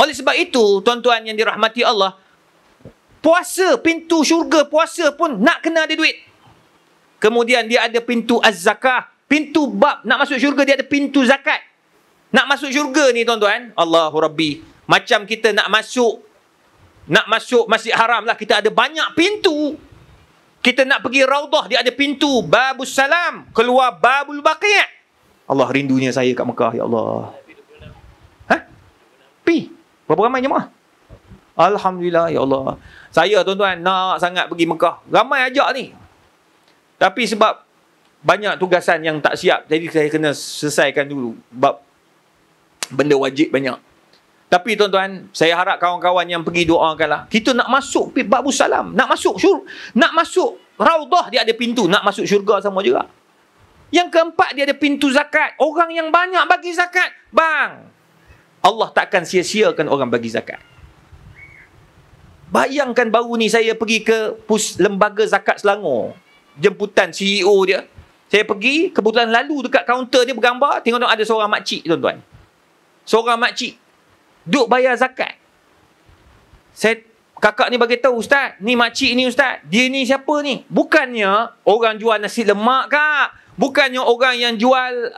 Oleh sebab itu, tuan-tuan yang dirahmati Allah, puasa, pintu syurga puasa pun nak kena ada duit. Kemudian dia ada pintu az-zakah. Pintu bab nak masuk syurga dia ada pintu zakat. Nak masuk syurga ni tuan-tuan, Allahu Rabbi. Macam kita nak masuk Masjid Haram lah, kita ada banyak pintu. Kita nak pergi Raudah, dia ada pintu Babus Salam, keluar Babul Baqi'. Allah, rindunya saya kat Mekah, ya Allah. Berapa ramai jemaah? Alhamdulillah, ya Allah. Saya tuan-tuan nak sangat pergi Mekah. Ramai ajak ni. Tapi sebab banyak tugasan yang tak siap, jadi saya kena selesaikan dulu. Sebab benda wajib banyak. Tapi tuan-tuan, saya harap kawan-kawan yang pergi doakanlah. Kita nak masuk Babus Salam, nak masuk Raudah, dia ada pintu. Nak masuk syurga sama juga. Yang keempat, dia ada pintu zakat. Orang yang banyak bagi zakat, bang, Allah takkan sia-siakan orang bagi zakat. Bayangkan baru ni saya pergi ke lembaga zakat Selangor. Jemputan CEO dia. Saya pergi, kebetulan lalu dekat kaunter dia bergambar, tengok ada seorang makcik tuan-tuan. Seorang makcik duk bayar zakat. Kakak ni bagi tahu, Ustaz, ni makcik ni Ustaz, dia ni siapa ni? Bukannya orang jual nasi lemak kak. Bukannya orang yang jual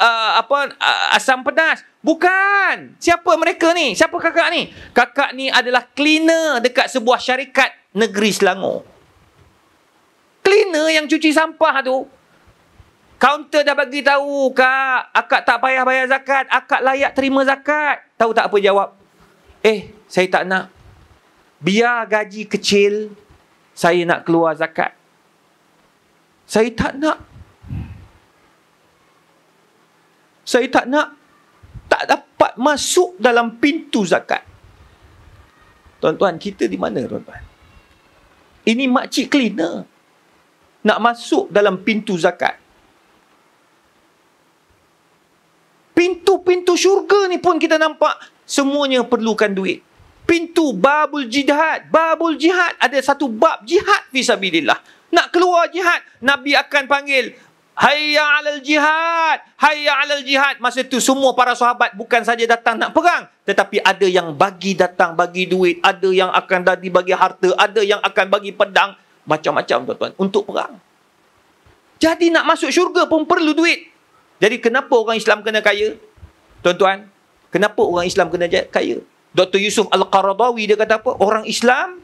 asam pedas. Bukan. Siapa mereka ni? Siapa kakak ni? Kakak ni adalah cleaner dekat sebuah syarikat negeri Selangor. Cleaner yang cuci sampah tu. Kaunter dah bagi tahu, kak, akak tak payah bayar zakat, akak layak terima zakat. Tahu tak apa jawab? Saya tak nak. Biar gaji kecil, saya nak keluar zakat. Saya tak nak. Saya tak nak. Tak dapat masuk dalam pintu zakat. Tuan-tuan, kita di mana tuan-tuan? Ini makcik cleaner. Nak masuk dalam pintu zakat. Pintu-pintu syurga ni pun kita nampak semuanya perlukan duit. Pintu babul jihad. Babul jihad. Ada satu bab jihad fisabilillah. Nak keluar jihad, Nabi akan panggil, hayya alal jihad, hayya alal jihad. Masa tu semua para sahabat bukan saja datang nak perang, tetapi ada yang datang bagi duit, ada yang akan bagi harta, ada yang akan bagi pedang, macam-macam tuan-tuan, untuk perang. Jadi nak masuk syurga pun perlu duit. Jadi kenapa orang Islam kena kaya? Tuan-tuan, kenapa orang Islam kena kaya? Dr. Yusuf Al-Qaradawi dia kata apa? Orang Islam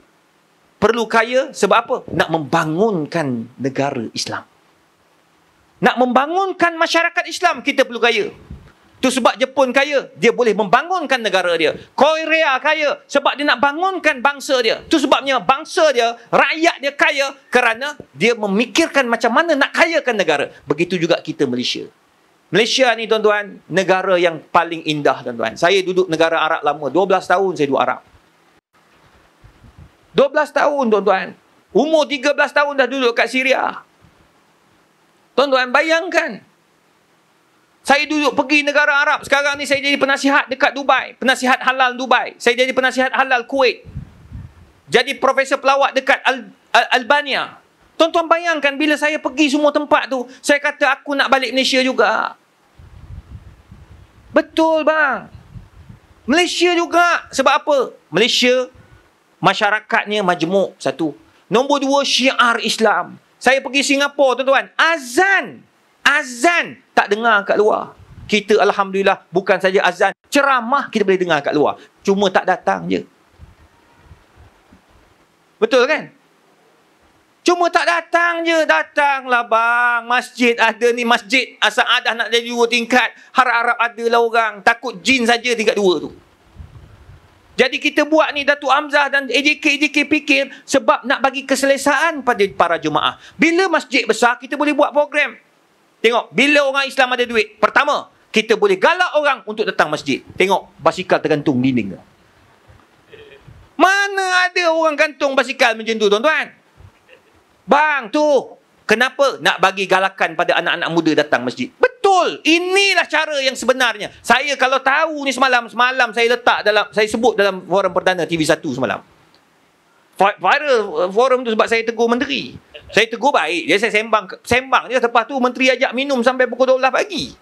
perlu kaya sebab apa? Nak membangunkan negara Islam. Nak membangunkan masyarakat Islam, kita perlu kaya. Itu sebab Jepun kaya, dia boleh membangunkan negara dia. Korea kaya sebab dia nak bangunkan bangsa dia. Itu sebabnya bangsa dia, rakyat dia kaya kerana dia memikirkan macam mana nak kayakan negara. Begitu juga kita Malaysia. Malaysia ni tuan-tuan, negara yang paling indah tuan-tuan. Saya duduk negara Arab lama, 12 tahun saya duduk Arab. 12 tahun tuan-tuan. Umur 13 tahun dah duduk kat Syria. Tuan-tuan bayangkan. Saya duduk pergi negara Arab. Sekarang ni saya jadi penasihat dekat Dubai. Penasihat halal Dubai. Saya jadi penasihat halal Kuwait. Jadi profesor pelawat dekat Albania. Tuan-tuan bayangkan bila saya pergi semua tempat tu, saya kata aku nak balik Malaysia juga. Betul bang. Malaysia juga. Sebab apa? Malaysia masyarakatnya majmuk, satu. Nombor dua, syiar Islam. Saya pergi Singapura tuan-tuan, azan tak dengar kat luar. Kita alhamdulillah bukan saja azan, ceramah kita boleh dengar kat luar. Cuma tak datang je. Betul kan? Cuma tak datang je. Datanglah bang, masjid ada ni, masjid As-Saadah nak jadi 2 tingkat. Harap-harap adalah orang. Takut jin saja tingkat 2 tu. Jadi kita buat ni Datuk Hamzah dan AJK fikir sebab nak bagi keselesaan pada para jemaah. Bila masjid besar, kita boleh buat program. Tengok, bila orang Islam ada duit, pertama, kita boleh galak orang untuk datang masjid. Tengok, basikal tergantung dinding. Mana ada orang gantung basikal macam tu, tuan-tuan? Bang, tu. Kenapa? Nak bagi galakan pada anak-anak muda datang masjid. Betul. Inilah cara yang sebenarnya. Saya kalau tahu ni semalam saya letak dalam, saya sebut dalam forum perdana TV1 semalam. Viral forum tu sebab saya tegur menteri. Saya tegur baik. Dia saya sembang dia, lepas tu menteri ajak minum sampai pukul 12 pagi.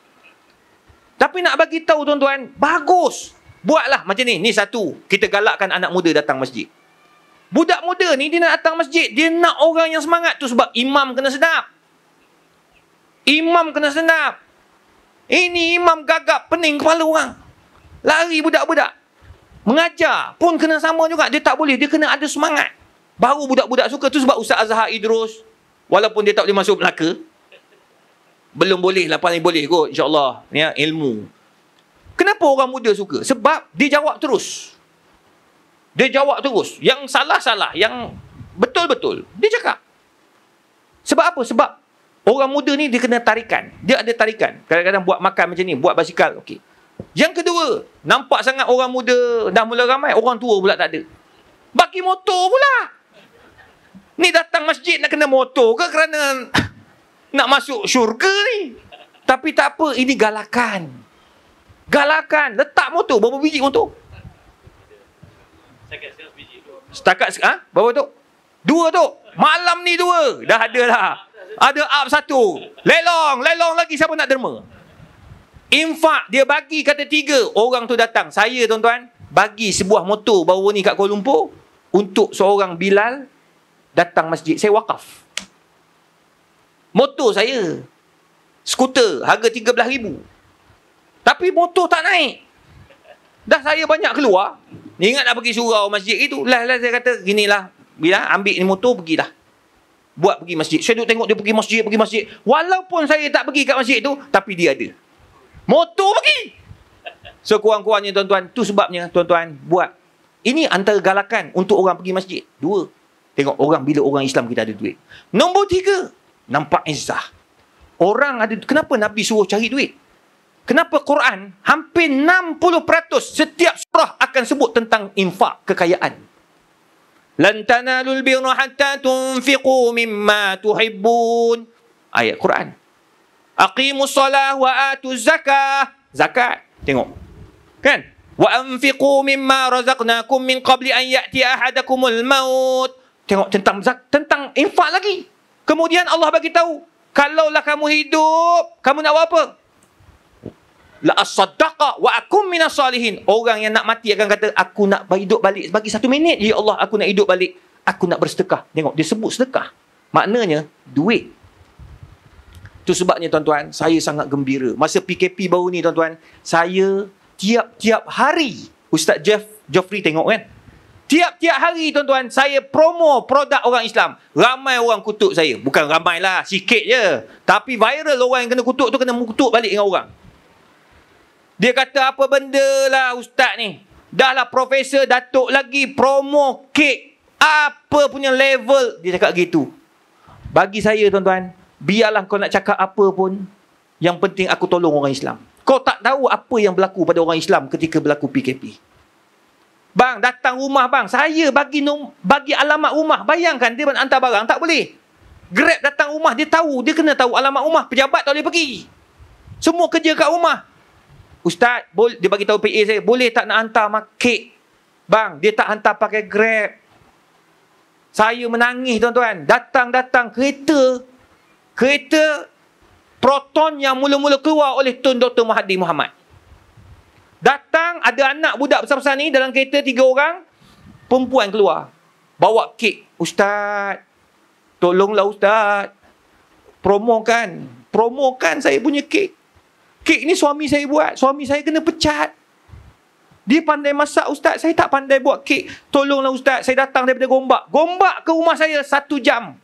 Tapi nak bagi tahu tuan-tuan, bagus. Buatlah macam ni. Ni satu, kita galakkan anak muda datang masjid. Budak muda ni dia nak datang masjid, dia nak orang yang semangat. Tu sebab imam kena sedap. Imam kena sedap. Ini imam gagap pening kepala orang. Lari budak-budak. Mengajar pun kena sama juga. Dia tak boleh, dia kena ada semangat. Baru budak-budak suka. Tu sebab Ustaz Azhar Idrus, walaupun dia tak boleh masuk Melaka, belum boleh lah, paling boleh kot insyaAllah ya, ilmu. Kenapa orang muda suka? Sebab dia jawab terus. Dia jawab terus. Yang salah-salah, yang betul-betul, dia cakap. Sebab apa? Sebab orang muda ni dia kena tarikan. Dia ada tarikan. Kadang-kadang buat makan macam ni, buat basikal, okey. Yang kedua, nampak sangat orang muda dah mula ramai, orang tua pula tak ada. Bagi motor pula. Ni datang masjid nak kena motor ke kerana nak masuk syurga ni? Tapi tak apa, ini galakan. Galakan. Letak motor. Berapa biji motor? Setakat berapa tu? 2 tu. Malam ni 2. Dah ada lah. Ada up 1. Lelong lagi, siapa nak derma? Infak dia bagi kata 3. Orang tu datang. Saya tuan-tuan bagi sebuah motor baru ni kat Kuala Lumpur untuk seorang Bilal datang masjid. Saya wakaf. Motor saya, skuter, harga 13,000. Tapi motor tak naik. Dah saya banyak keluar. Ni ingat nak pergi surau masjid itu. Lah saya kata, ginilah. Bila ambil ni motor, pergilah. Buat pergi masjid. Saya duduk tengok dia pergi masjid. Walaupun saya tak pergi kat masjid tu, tapi dia ada. Motor pergi. So kurang-kurangnya tuan-tuan, tu sebabnya tuan-tuan buat Ini antara galakan untuk orang pergi masjid. 2, tengok orang bila orang Islam kita ada duit. Nombor 3, nampak izzah. Orang ada, kenapa Nabi suruh cari duit? Kenapa Quran hampir 60% setiap surah akan sebut tentang infak, kekayaan. Lan tanalul birra hatta tunfiqu mimma tuhibbun. Ayat Quran. Aqimus salah wa atuz zakah. Zakat. Tengok. Kan? Wa anfiqu mimma razaqnakum min qabli an ya'ti ahadakumul maut. Tengok tentang infak lagi. Kemudian Allah bagi tahu, kalaulah kamu hidup, kamu nak buat apa? La as-saddaqa wa akum minas salihin. Orang yang nak mati akan kata, aku nak hidup balik bagi 1 minit. Ya Allah, aku nak hidup balik. Aku nak bersedekah. Tengok, dia sebut sedekah. Maknanya duit. Itu sebabnya tuan-tuan, saya sangat gembira. Masa PKP baru ni tuan-tuan, saya tiap-tiap hari, Ustaz Joffrey tengok kan? Tiap-tiap hari tuan-tuan, saya promo produk orang Islam. Ramai orang kutuk saya. Bukan ramai lah, sikit je. Tapi viral orang yang kena kutuk tu kena kutuk balik dengan orang. Dia kata, apa benda lah Ustaz ni? Dah lah Profesor Datuk lagi promo kek. Apa punya level? Dia cakap gitu. Bagi saya tuan-tuan, biarlah kau nak cakap apa pun, yang penting aku tolong orang Islam. Kau tak tahu apa yang berlaku pada orang Islam ketika berlaku PKP. Bang, datang rumah bang, saya bagi alamat rumah. Bayangkan dia hantar barang, tak boleh. Grab datang rumah, dia tahu, dia kena tahu alamat rumah. Pejabat tak boleh pergi. Semua kerja kat rumah. Ustaz, dia bagi tahu PA saya, boleh tak nak hantar kek? Bang, dia tak hantar pakai Grab. Saya menangis tuan-tuan. Datang kereta Proton yang mula-mula keluar oleh Tun Dr. Mahathir Mohamad. Datang, ada anak budak besar-besar ni dalam kereta 3 orang. Perempuan keluar. Bawa kek. Ustaz, tolonglah Ustaz. Promokan saya punya kek. Kek ni suami saya buat. Suami saya kena pecat. Dia pandai masak Ustaz. Saya tak pandai buat kek. Tolonglah Ustaz. Saya datang daripada Gombak. Gombak ke rumah saya 1 jam.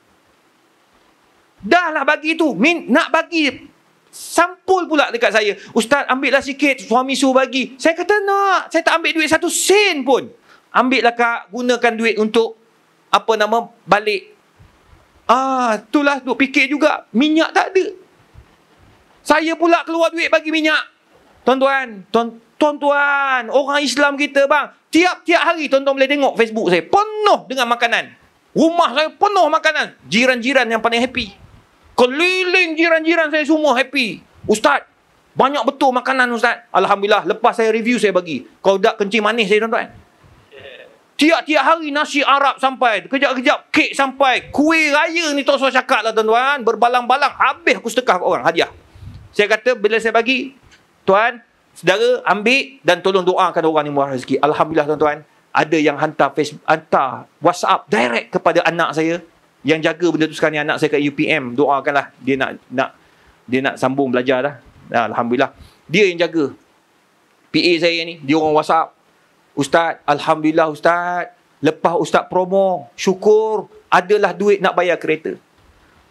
Dah lah bagi tu. Nak bagi sampul pula dekat saya. Ustaz, ambillah sikit. Suami suruh bagi. Saya kata nak. Saya tak ambil duit 1 sen pun. Ambillah kak. Gunakan duit untuk balik. Itulah duk fikir juga. Minyak tak ada. Saya pula keluar duit bagi minyak. Tuan-tuan, orang Islam kita bang, tiap-tiap hari tuan-tuan boleh tengok Facebook saya penuh dengan makanan. Rumah saya penuh makanan. Jiran-jiran yang paling happy. Keliling jiran-jiran saya semua happy. Ustaz, banyak betul makanan Ustaz. Alhamdulillah, lepas saya review saya bagi. Kau dak kencing manis saya tuan-tuan. Tiap-tiap hari nasi Arab sampai. Kejap-kejap kek sampai. Kuih raya ni tak usah cakap lah tuan-tuan. Berbalang-balang. Habis aku sedekah kat orang. Hadiah. Saya kata bila saya bagi, tuan, saudara ambil dan tolong doakan orang ni murah rezeki. Alhamdulillah tuan-tuan, ada yang hantar WhatsApp direct kepada anak saya yang jaga benda tu sekarang ni, anak saya kat UPM. Doakanlah dia nak sambung belajar dah. Alhamdulillah. Dia yang jaga. PA saya ni, dia orang WhatsApp. Ustaz, alhamdulillah Ustaz. Lepas Ustaz promo, syukur adalah duit nak bayar kereta.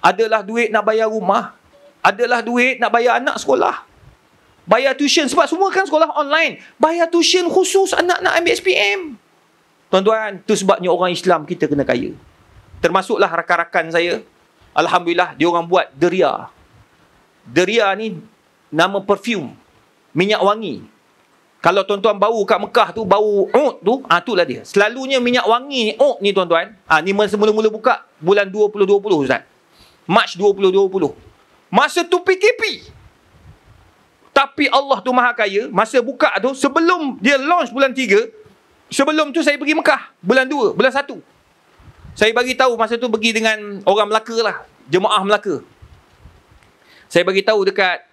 Adalah duit nak bayar rumah. Adalah duit nak bayar anak sekolah. Bayar tuition. Sebab semua kan sekolah online. Bayar tuition khusus anak nak ambil SPM. Tuan-tuan, itu sebabnya orang Islam kita kena kaya. Termasuklah rakan-rakan saya. Alhamdulillah, dia orang buat Deria. Deria ni nama perfume. Minyak wangi. Kalau tuan-tuan bau kat Mekah tu, bau oud tu, itulah dia. Selalunya minyak wangi oud ni tuan-tuan, ni mula-mula buka bulan 2020 Ustaz. Mac 2020. Masa tu PKP. Tapi Allah tu maha kaya. Masa buka tu, sebelum dia launch bulan 3, sebelum tu saya pergi Mekah. Bulan 2, bulan 1. Saya bagi tahu masa tu pergi dengan orang Melaka lah. Jemaah Melaka. Saya bagi tahu dekat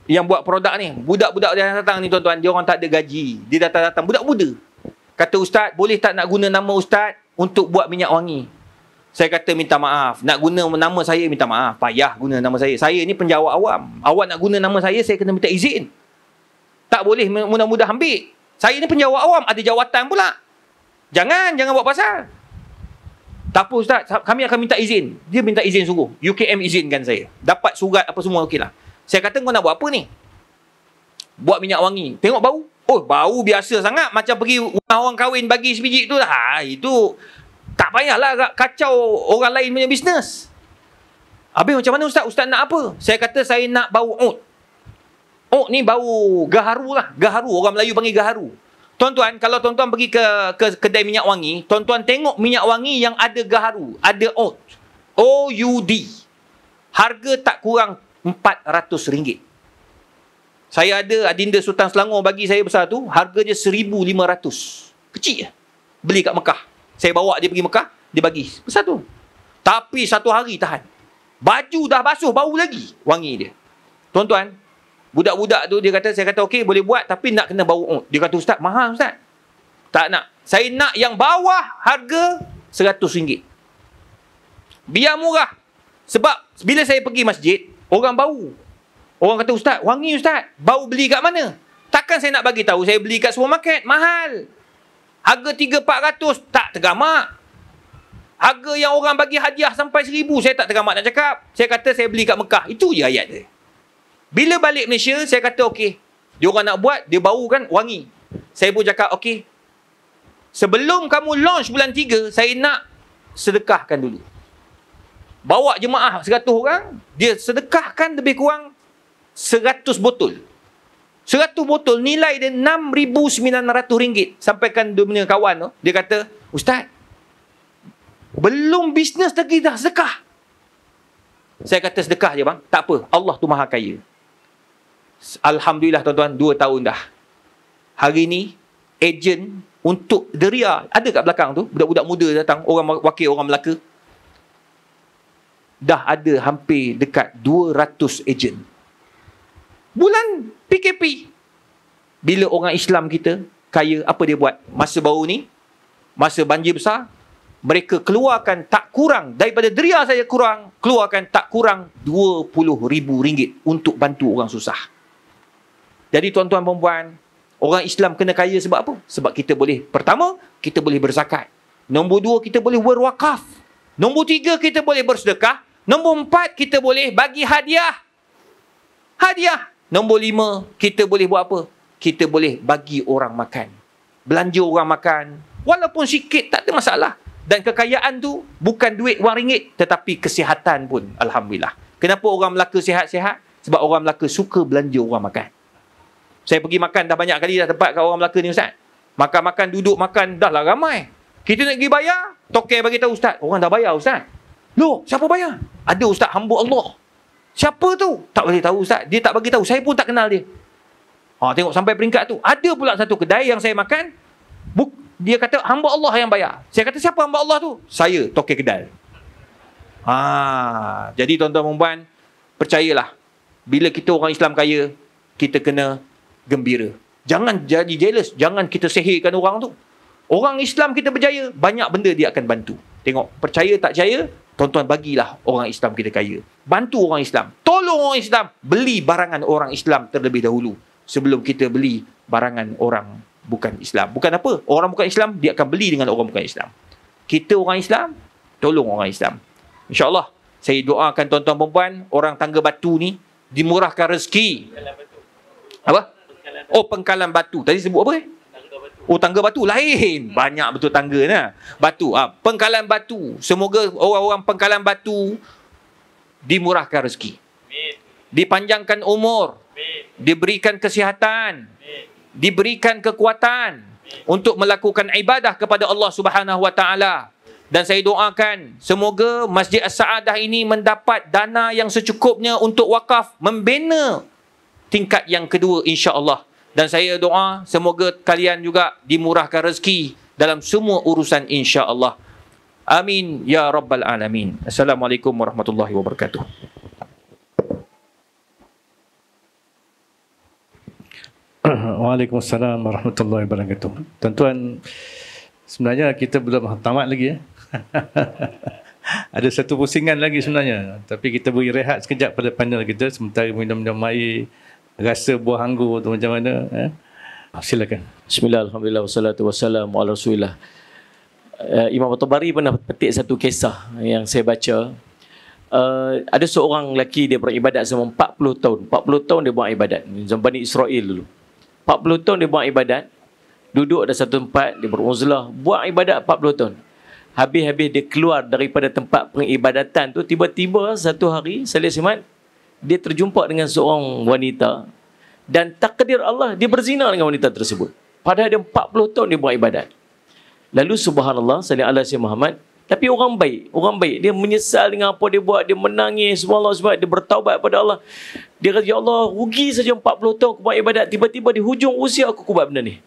yang buat produk ni. Budak-budak yang datang ni tuan-tuan, dia orang tak ada gaji. Dia datang-datang. Budak muda. Kata Ustaz, boleh tak nak guna nama Ustaz untuk buat minyak wangi? Saya kata minta maaf. Nak guna nama saya minta maaf. Payah guna nama saya. Saya ni penjawat awam. Awak nak guna nama saya kena minta izin. Tak boleh mudah-mudah ambil. Saya ni penjawat awam. Ada jawatan pula. Jangan buat pasal. Tak apa Ustaz, kami akan minta izin. Dia minta izin sungguh. UKM izinkan saya. Dapat surat apa semua okey lah. Saya kata kau nak buat apa ni? Buat minyak wangi. Tengok bau. Oh, bau biasa sangat. Macam pergi rumah orang kahwin bagi sebiji tu lah. Itu tak payahlah kacau orang lain punya bisnes. Habis macam mana Ustaz? Ustaz nak apa? Saya kata saya nak bau oat. Oat ni bau gaharu lah. Gaharu. Orang Melayu panggil gaharu. Tuan-tuan, kalau tuan-tuan pergi ke kedai minyak wangi, tuan-tuan tengok minyak wangi yang ada gaharu. Ada oat. OUD. Harga tak kurang RM400. Saya ada adinda Sultan Selangor bagi saya besar tu, harga dia RM1,500. Kecil je. Beli kat Mekah. Saya bawa dia pergi Mekah, dia bagi besar tu. Tapi 1 hari tahan. Baju dah basuh, bau lagi wangi dia. Tuan-tuan, budak-budak tu dia kata, saya kata okey boleh buat tapi nak kena bau oat. Dia kata Ustaz, mahal Ustaz. Tak nak. Saya nak yang bawah harga RM100. Biar murah. Sebab bila saya pergi masjid, orang bau. Orang kata Ustaz, wangi Ustaz. Bau beli kat mana? Takkan saya nak bagi tahu saya beli kat supermarket, mahal. Harga 300-400 tak tergamak. Harga yang orang bagi hadiah sampai 1,000 saya tak tergamak nak cakap. Saya kata saya beli kat Mekah. Itu je ayat dia. Bila balik Malaysia, saya kata okey. Dia orang nak buat, dia bau kan wangi. Saya pun cakap okey. Sebelum kamu launch bulan 3, saya nak sedekahkan dulu. Bawa jemaah 100 orang, dia sedekahkan lebih kurang 100 botol. 100 botol nilai dia RM6,900. Sampaikan dia punya kawan tu, dia kata, Ustaz, belum bisnes lagi dah sedekah. Saya kata sedekah je bang. Tak apa, Allah tu maha kaya. Alhamdulillah tuan-tuan, 2 tahun dah. Hari ni, ejen untuk deria, ada kat belakang tu, budak-budak muda datang, orang wakil orang Melaka. Dah ada hampir dekat 200 ejen. Bulan PKP. Bila orang Islam kita kaya, apa dia buat? Masa baru ni, masa banjir besar, mereka keluarkan tak kurang, daripada deria saja keluarkan tak kurang RM20,000 untuk bantu orang susah. Jadi tuan-tuan perempuan, orang Islam kena kaya sebab apa? Sebab kita boleh, pertama, kita boleh berzakat. Nombor 2, kita boleh berwakaf. Nombor 3, kita boleh bersedekah. Nombor 4, kita boleh bagi hadiah. Hadiah. Nombor 5, kita boleh buat apa? Kita boleh bagi orang makan. Belanja orang makan. Walaupun sikit, tak ada masalah. Dan kekayaan tu bukan duit wang ringgit, tetapi kesihatan pun. Alhamdulillah. Kenapa orang Melaka sihat-sihat? Sebab orang Melaka suka belanja orang makan. Saya pergi makan dah banyak kali dah tempat kat orang Melaka ni Ustaz. Makan-makan, duduk makan, dah lah ramai. Kita nak pergi bayar, tokai bagi tahu Ustaz, orang dah bayar Ustaz. Loh, siapa bayar? Ada Ustaz, hamba Allah. Siapa tu? Tak boleh tahu Ustaz. Dia tak bagi tahu. Saya pun tak kenal dia. Tengok sampai peringkat tu. Ada pula satu kedai yang saya makan. Dia kata hamba Allah yang bayar. Saya kata siapa hamba Allah tu? Saya, tokai kedai. Jadi tuan-tuan dan puan, percayalah. Bila kita orang Islam kaya, kita kena gembira. Jangan jadi jealous. Jangan kita sihirkan orang tu. Orang Islam kita berjaya, banyak benda dia akan bantu. Tengok, percaya tak percaya, tuan-tuan bagilah orang Islam kita kaya. Bantu orang Islam. Tolong orang Islam. Beli barangan orang Islam terlebih dahulu. Sebelum kita beli barangan orang bukan Islam. Bukan apa? Orang bukan Islam, dia akan beli dengan orang bukan Islam. Kita orang Islam, tolong orang Islam. InsyaAllah, saya doakan tuan-tuan perempuan, orang Tangga Batu ni, dimurahkan rezeki. Apa? Pengkalan Batu. Tadi sebut apa? Tangga Batu. Lain. Banyak betul tangga ni. Batu. Pengkalan Batu. Semoga orang-orang Pengkalan Batu dimurahkan rezeki. Dipanjangkan umur. Diberikan kesihatan. Diberikan kekuatan untuk melakukan ibadah kepada Allah Subhanahu Wa Taala. Dan saya doakan semoga Masjid As-Saadah ini mendapat dana yang secukupnya untuk wakaf membina tingkat yang kedua insya-Allah. Dan saya doa semoga kalian juga dimurahkan rezeki dalam semua urusan insya-Allah. Amin ya rabbal alamin. Assalamualaikum warahmatullahi wabarakatuh. Waalaikumsalam warahmatullahi wabarakatuh. Tuan-tuan, sebenarnya kita belum tamat lagi ya. Ada satu pusingan lagi sebenarnya, tapi kita beri rehat sekejap pada panel kita sementara minum-minum air, rasa buah anggur tu macam mana silakan. Bismillah, alhamdulillah, wassalatu wassalamu ala rasulillah. Imam At-Tabari pernah petik satu kisah yang saya baca. Ada seorang lelaki dia beribadat selama 40 tahun. 40 tahun dia buat ibadat. Zaman Bani Israel dulu. 40 tahun dia buat ibadat. Duduk ada satu tempat, dia beruzlah, buat ibadat 40 tahun. Habis-habis dia keluar daripada tempat peribadatan tu, tiba-tiba satu hari, Salih Simat, dia terjumpa dengan seorang wanita. Dan takdir Allah, dia berzina dengan wanita tersebut. Padahal dia 40 tahun dia buat ibadat. Lalu subhanallah, Salih ala Sayyidina Muhammad, tapi orang baik. Dia menyesal dengan apa dia buat, dia menangis, subhanallah, sebab dia bertaubat pada Allah. Dia kata, ya Allah, rugi saja 40 tahun aku buat ibadat, tiba-tiba di hujung usia aku buat benda ni.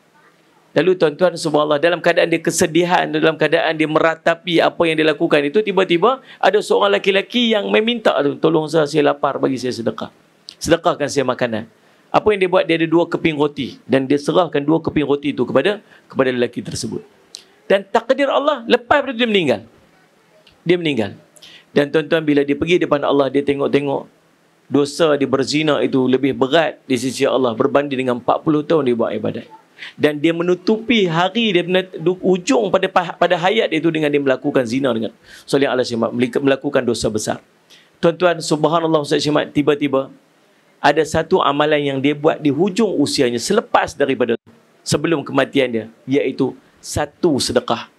Lalu tuan-tuan subhanallah, dalam keadaan dia kesedihan, dalam keadaan dia meratapi apa yang dia lakukan itu, tiba-tiba ada seorang lelaki yang meminta, tolong saya lapar, bagi saya sedekah. Sedekahkan saya makanan. Apa yang dia buat? Dia ada 2 keping roti dan dia serahkan 2 keping roti itu kepada lelaki tersebut. Dan takdir Allah, lepas itu dia meninggal. Dia meninggal. Dan tuan-tuan, bila dia pergi depan Allah, dia tengok-tengok dosa dia berzina itu lebih berat di sisi Allah berbanding dengan 40 tahun dia buat ibadat. Dan dia menutupi hari dia ujung pada hayat dia itu dengan dia melakukan zina dengan Salih ala Syimat, melakukan dosa besar. Tuan-tuan, subhanallah, Ustaz Syimat, tiba-tiba ada satu amalan yang dia buat di hujung usianya selepas daripada sebelum kematian dia, iaitu satu sedekah.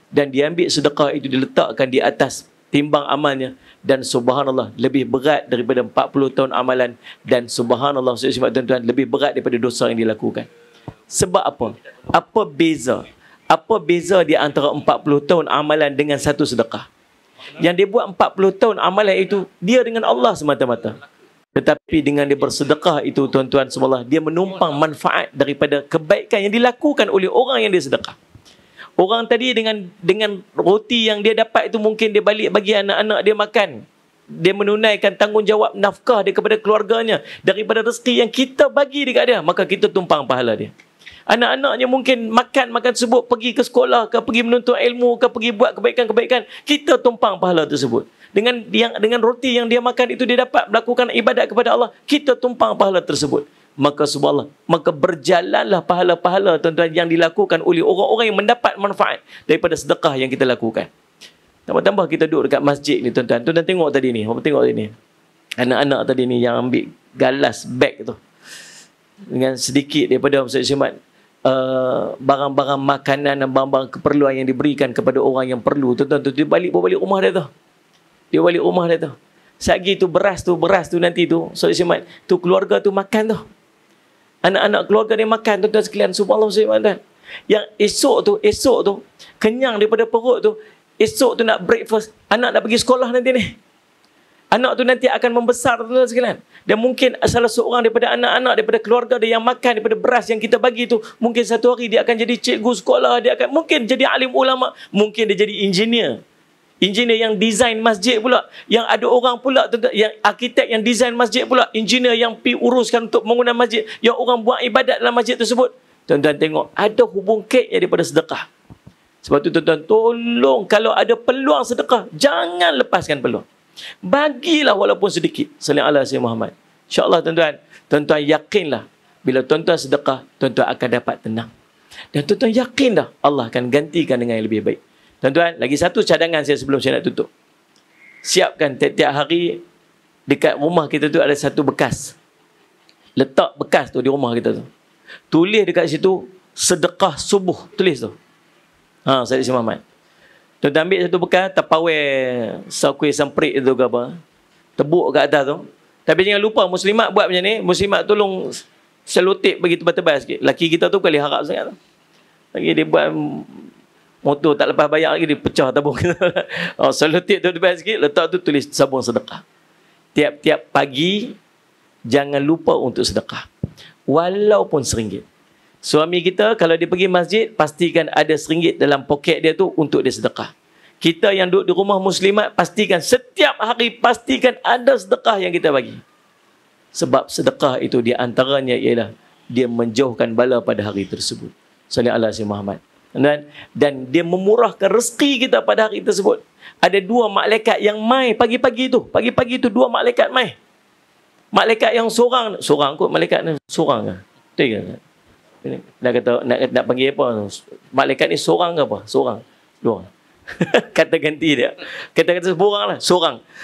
Dan dia ambil sedekah itu, diletakkan di atas timbang amalnya, dan subhanallah lebih berat daripada 40 tahun amalan, dan subhanallah Ustaz Syimat, tuan-tuan, lebih berat daripada dosa yang dilakukan. Sebab apa? Apa beza? Apa beza di antara 40 tahun amalan dengan satu sedekah? Yang dia buat 40 tahun amalan itu, dia dengan Allah semata-mata. Tetapi dengan dia bersedekah itu, tuan-tuan subhanallah, dia menumpang manfaat daripada kebaikan yang dilakukan oleh orang yang dia sedekah. Orang tadi dengan roti yang dia dapat itu, mungkin dia balik bagi anak-anak dia makan. Dia menunaikan tanggungjawab nafkah dia kepada keluarganya daripada rezeki yang kita bagi dekat dia, maka kita tumpang pahala dia. Anak-anaknya mungkin makan tersebut, pergi ke sekolah ke, pergi menuntut ilmu ke, pergi buat kebaikan-kebaikan, kita tumpang pahala tersebut. Dengan roti yang dia makan itu, dia dapat melakukan ibadat kepada Allah, kita tumpang pahala tersebut. Maka subhanallah, maka berjalanlah pahala-pahala, tuan-tuan, yang dilakukan oleh orang-orang yang mendapat manfaat daripada sedekah yang kita lakukan. Tambah-tambah kita duduk dekat masjid ni, tuan-tuan. Tuan-tuan tengok tadi ni, apa tengok tadi ni? Anak-anak tadi ni yang ambil galas beg tu, dengan sedikit daripada Ustaz Syimat, barang-barang makanan dan barang-barang keperluan yang diberikan kepada orang yang perlu. Tuan-tuan, dia balik rumah dia tu. Dia balik rumah dia tu. Sagi tu beras tu nanti tu, Ustaz Syimat, tu keluarga tu makan tu. Anak-anak keluarga dia makan, tuan-tuan sekalian. Subhanallah, Ustaz Syimat. Yang esok tu kenyang daripada perut tu, esok tu nak breakfast, anak nak pergi sekolah nanti ni. Anak tu nanti akan membesar, tuan-tuan sekalian. Dan mungkin salah seorang daripada anak-anak, daripada keluarga dia yang makan daripada beras yang kita bagi tu, mungkin satu hari dia akan jadi cikgu sekolah, dia akan mungkin jadi alim ulama, mungkin dia jadi engineer. Engineer yang design masjid pula. Yang ada orang pula, yang arkitek yang design masjid pula. Engineer yang pergi uruskan untuk bangunan masjid. Yang orang buat ibadat dalam masjid tersebut. Tuan-tuan tengok, ada hubung kek daripada sedekah. Sebab tu tuan-tuan, tolong kalau ada peluang sedekah, jangan lepaskan peluang. Bagilah walaupun sedikit. Sallallahu alaihi wasallam Muhammad. InsyaAllah tuan-tuan, tuan-tuan yakinlah, bila tuan-tuan sedekah, tuan-tuan akan dapat tenang. Dan tuan-tuan yakin dah, Allah akan gantikan dengan yang lebih baik. Tuan-tuan, lagi satu cadangan saya sebelum saya nak tutup. Siapkan tiap-tiap hari, dekat rumah kita tu ada satu bekas. Letak bekas tu di rumah kita tu. Tulis dekat situ, sedekah subuh. Tulis tu. Saya Syed Muhammad. Tuan-tuan ambil satu bekas, tapawai kuih samprik tu ke apa. Tebuk kat atas tu. Tapi jangan lupa, muslimat buat macam ni. Muslimat tolong selotip bagi tebal-tebal sikit. Laki kita tu kali harap sangat tu. Lagi dia buat motor tak lepas bayar lagi, dia pecah tabung kita. Selotip tu tebal sikit, letak tu tulis sabun sedekah. Tiap-tiap pagi, jangan lupa untuk sedekah. Walaupun RM1. Suami kita kalau dia pergi masjid, pastikan ada RM1 dalam poket dia tu untuk dia sedekah. Kita yang duduk di rumah muslimat, pastikan setiap hari, pastikan ada sedekah yang kita bagi. Sebab sedekah itu di antaranya ialah dia menjauhkan bala pada hari tersebut. Sallallahu alaihi Muhammad. Dan dia memurahkan rezeki kita pada hari tersebut. Ada 2 malaikat yang mai pagi-pagi tu. Pagi-pagi tu 2 malaikat mai. Malaikat yang seorang kot malaikat ni seorang ke? Betul ke? Nak kata nak panggil apa? Malaikat ni seorang ke apa? Seorang. Kata ganti dia. Kata seorang lah.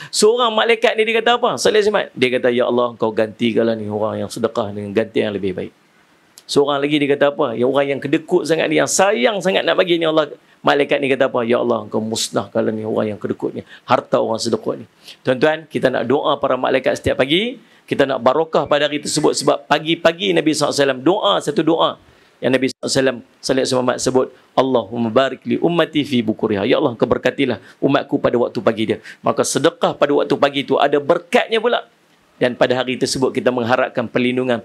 Seorang malaikat ni dia kata apa? Salih Simat. Dia kata, ya Allah, kau gantikanlah ni orang yang sedekah dengan ganti yang lebih baik. Seorang lagi dia kata apa? Yang orang yang kedekut sangat ni, yang sayang sangat nak bagi ni Allah. Malaikat ni kata apa? Ya Allah, engkau musnahkanlah ni orang yang kedekut ni. Harta orang sedekut ni. Tuan-tuan, kita nak doa para malaikat setiap pagi. Kita nak barakah pada hari tersebut. Sebab pagi-pagi Nabi SAW doa, satu doa yang Nabi SAW sebut, Allahumma barik li ummati fi bukuriha. Ya Allah, engkau berkatilah umatku pada waktu pagi dia. Maka sedekah pada waktu pagi itu ada berkatnya pula. Dan pada hari tersebut kita mengharapkan perlindungan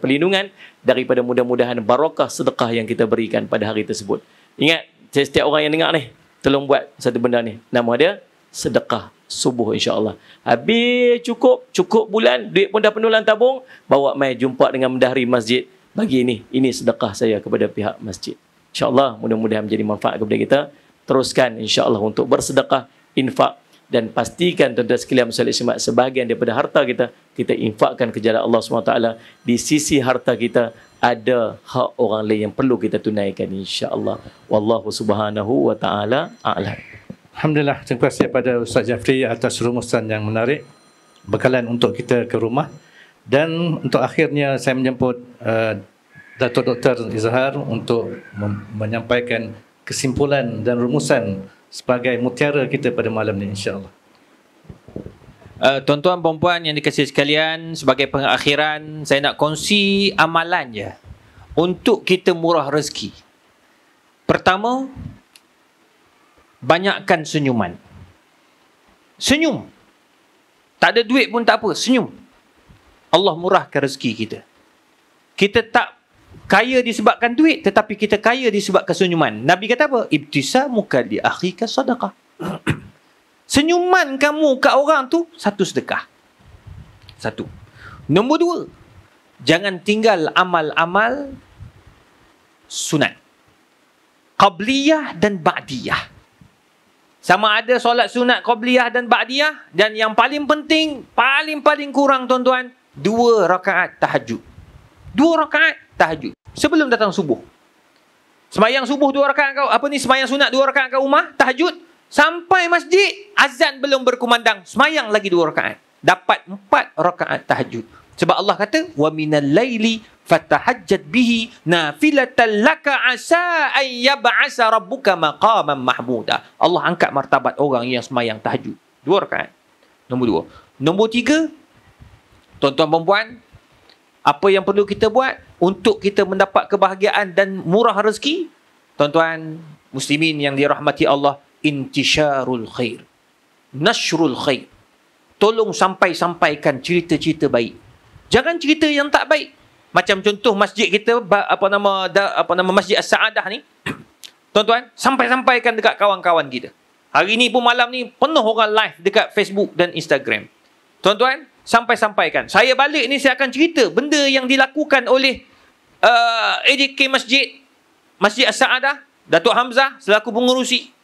daripada mudah-mudahan barakah sedekah yang kita berikan pada hari tersebut. Ingat, setiap orang yang dengar ni, tolong buat satu benda ni. Nama dia sedekah subuh, insya-Allah. Habis cukup bulan, duit pun dah penuh dalam tabung, bawa mai jumpa dengan bendahari masjid. Bagi ini sedekah saya kepada pihak masjid. InsyaAllah mudah-mudahan menjadi manfaat kepada kita. Teruskan insyaAllah untuk bersedekah, infak, dan pastikan tuan-tuan sekalian muslim sebahagian daripada harta kita infakkan ke jalan Allah SWT. Di sisi harta kita ada hak orang lain yang perlu kita tunaikan, insya-Allah. Wallahu subhanahu wa ta'ala a'lam. Alhamdulillah, terima kasih kepada Ustaz Jafri atas rumusan yang menarik, bekalan untuk kita ke rumah. Dan untuk akhirnya saya menjemput Datuk Dr. Izhar untuk menyampaikan kesimpulan dan rumusan sebagai mutiara kita pada malam ini, insya-Allah. Tuan-tuan perempuan yang dikasihi sekalian, sebagai pengakhiran saya nak kongsi amalan je untuk kita murah rezeki. Pertama, banyakkan senyuman. Senyum. Tak ada duit pun tak apa, senyum. Allah murahkan rezeki kita. Kita tak kaya disebabkan duit, tetapi kita kaya disebabkan senyuman. Nabi kata apa? Ibtisamuka li akhika sadaqah. Senyuman kamu kat orang tu satu sedekah. Satu. Nombor dua, jangan tinggal amal-amal sunat. Qabliyah dan ba'diyah. Sama ada solat sunat qabliyah dan ba'diyah, dan yang paling penting, paling kurang tuan-tuan, 2 rakaat tahajud. 2 rakaat tahajud sebelum datang subuh. Semayang subuh 2 rakaat kau, semayang sunat 2 rakaat kat rumah, tahajud, sampai masjid, azan belum berkumandang, semayang lagi 2 rakaat. Dapat 4 rakaat tahajud. Sebab Allah kata, wa minal laili fatahajjat bihi nafilatan laka asa an yab'asa rabbuka maqaman mahmuda. Allah angkat martabat orang yang semayang tahajud 2 rakaat. Nombor 2. Nombor 3, tuan-tuan perempuan, apa yang perlu kita buat untuk kita mendapat kebahagiaan dan murah rezeki? Tuan-tuan muslimin yang dirahmati Allah, intisharul khair, nashrul khair. Tolong sampaikan cerita-cerita baik. Jangan cerita yang tak baik. Macam contoh masjid kita, Masjid As-Saadah ni. Tuan-tuan, sampaikan dekat kawan-kawan kita. Hari ni pun malam ni penuh orang live dekat Facebook dan Instagram. Tuan-tuan, sampaikan. Saya balik ni saya akan cerita benda yang dilakukan oleh ADK Masjid As-Saadah, Datuk Hamzah selaku pengurusi.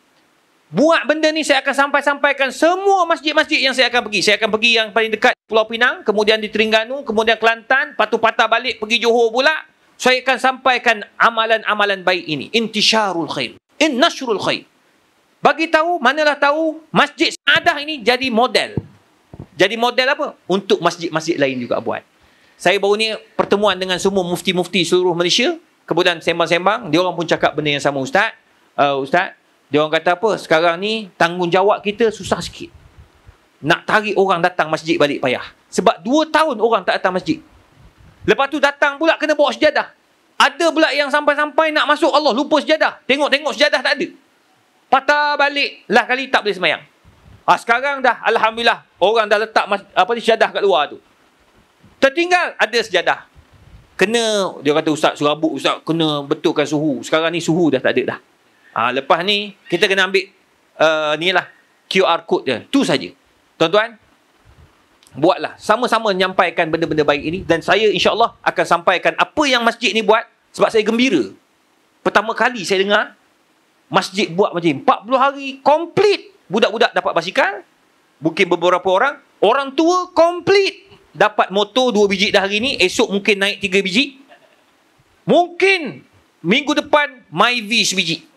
Buat benda ni saya akan sampaikan semua masjid-masjid yang saya akan pergi. Saya akan pergi yang paling dekat Pulau Pinang, kemudian di Terengganu, kemudian Kelantan, Patu Patah balik pergi Johor pula. Saya akan sampaikan amalan-amalan baik ini. Intisharul khair, nashrul khair. Bagi tahu, manalah tahu Masjid Saadah ini jadi model. Jadi model apa? Untuk masjid-masjid lain juga buat. Saya baru ni pertemuan dengan semua mufti-mufti seluruh Malaysia. Kemudian sembang-sembang, dia orang pun cakap benda yang sama, Ustaz. Ustaz, dia orang kata apa? Sekarang ni tanggungjawab kita susah sikit. Nak tarik orang datang masjid balik payah. Sebab 2 tahun orang tak datang masjid. Lepas tu datang pula kena bawa sejadah. Ada pula yang sampai-sampai nak masuk Allah lupa sejadah. Tengok sejadah tak ada. Patah balik lah kali tak boleh semayang. Sekarang dah alhamdulillah orang dah letak sejadah kat luar tu. Tertinggal ada sejadah. Kena, dia kata Ustaz serabut, Ustaz kena betulkan suhu. Sekarang ni suhu dah tak ada dah. Lepas ni kita kena ambil ni lah QR code dia. Tu saja. Tuan-tuan, buatlah sama-sama menyampaikan benda-benda baik ini, dan saya insya-Allah akan sampaikan apa yang masjid ni buat sebab saya gembira. Pertama kali saya dengar masjid buat macam ni. 40 hari komplit budak-budak dapat basikal. Mungkin beberapa orang tua komplit dapat motor 2 biji dah hari ni, esok mungkin naik 3 biji. Mungkin minggu depan MyV sebiji.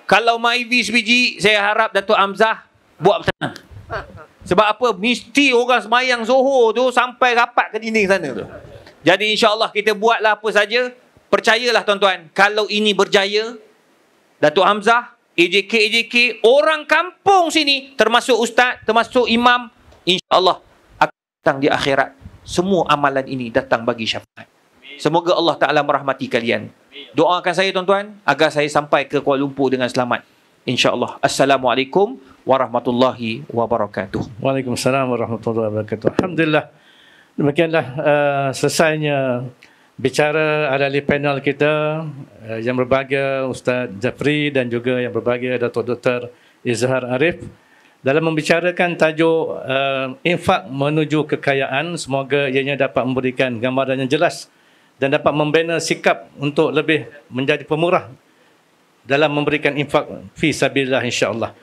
Kalau MyV sebiji, saya harap Datuk Hamzah buat sana. Sebab apa? Mesti orang semayang Zohor tu sampai rapat ke dinding sana tu. Jadi insya-Allah kita buatlah apa saja percayalah tuan-tuan, kalau ini berjaya, Datuk Hamzah, AJK, orang kampung sini, termasuk ustaz, termasuk imam, insya-Allah akan datang di akhirat. Semua amalan ini datang bagi syafaat. Semoga Allah Ta'ala merahmati kalian. Doakan saya tuan-tuan, agar saya sampai ke Kuala Lumpur dengan selamat. InsyaAllah. Assalamualaikum warahmatullahi wabarakatuh. Waalaikumsalam warahmatullahi wabarakatuh. Alhamdulillah. Demikianlah selesainya bicara ahli panel kita yang berbahagia Ustaz Jafri dan juga yang berbahagia Datuk Dr. Izhar Arif dalam membicarakan tajuk infak menuju kekayaan. Semoga ianya dapat memberikan gambaran yang jelas dan dapat membina sikap untuk lebih menjadi pemurah dalam memberikan infak fi sabilillah insya-Allah.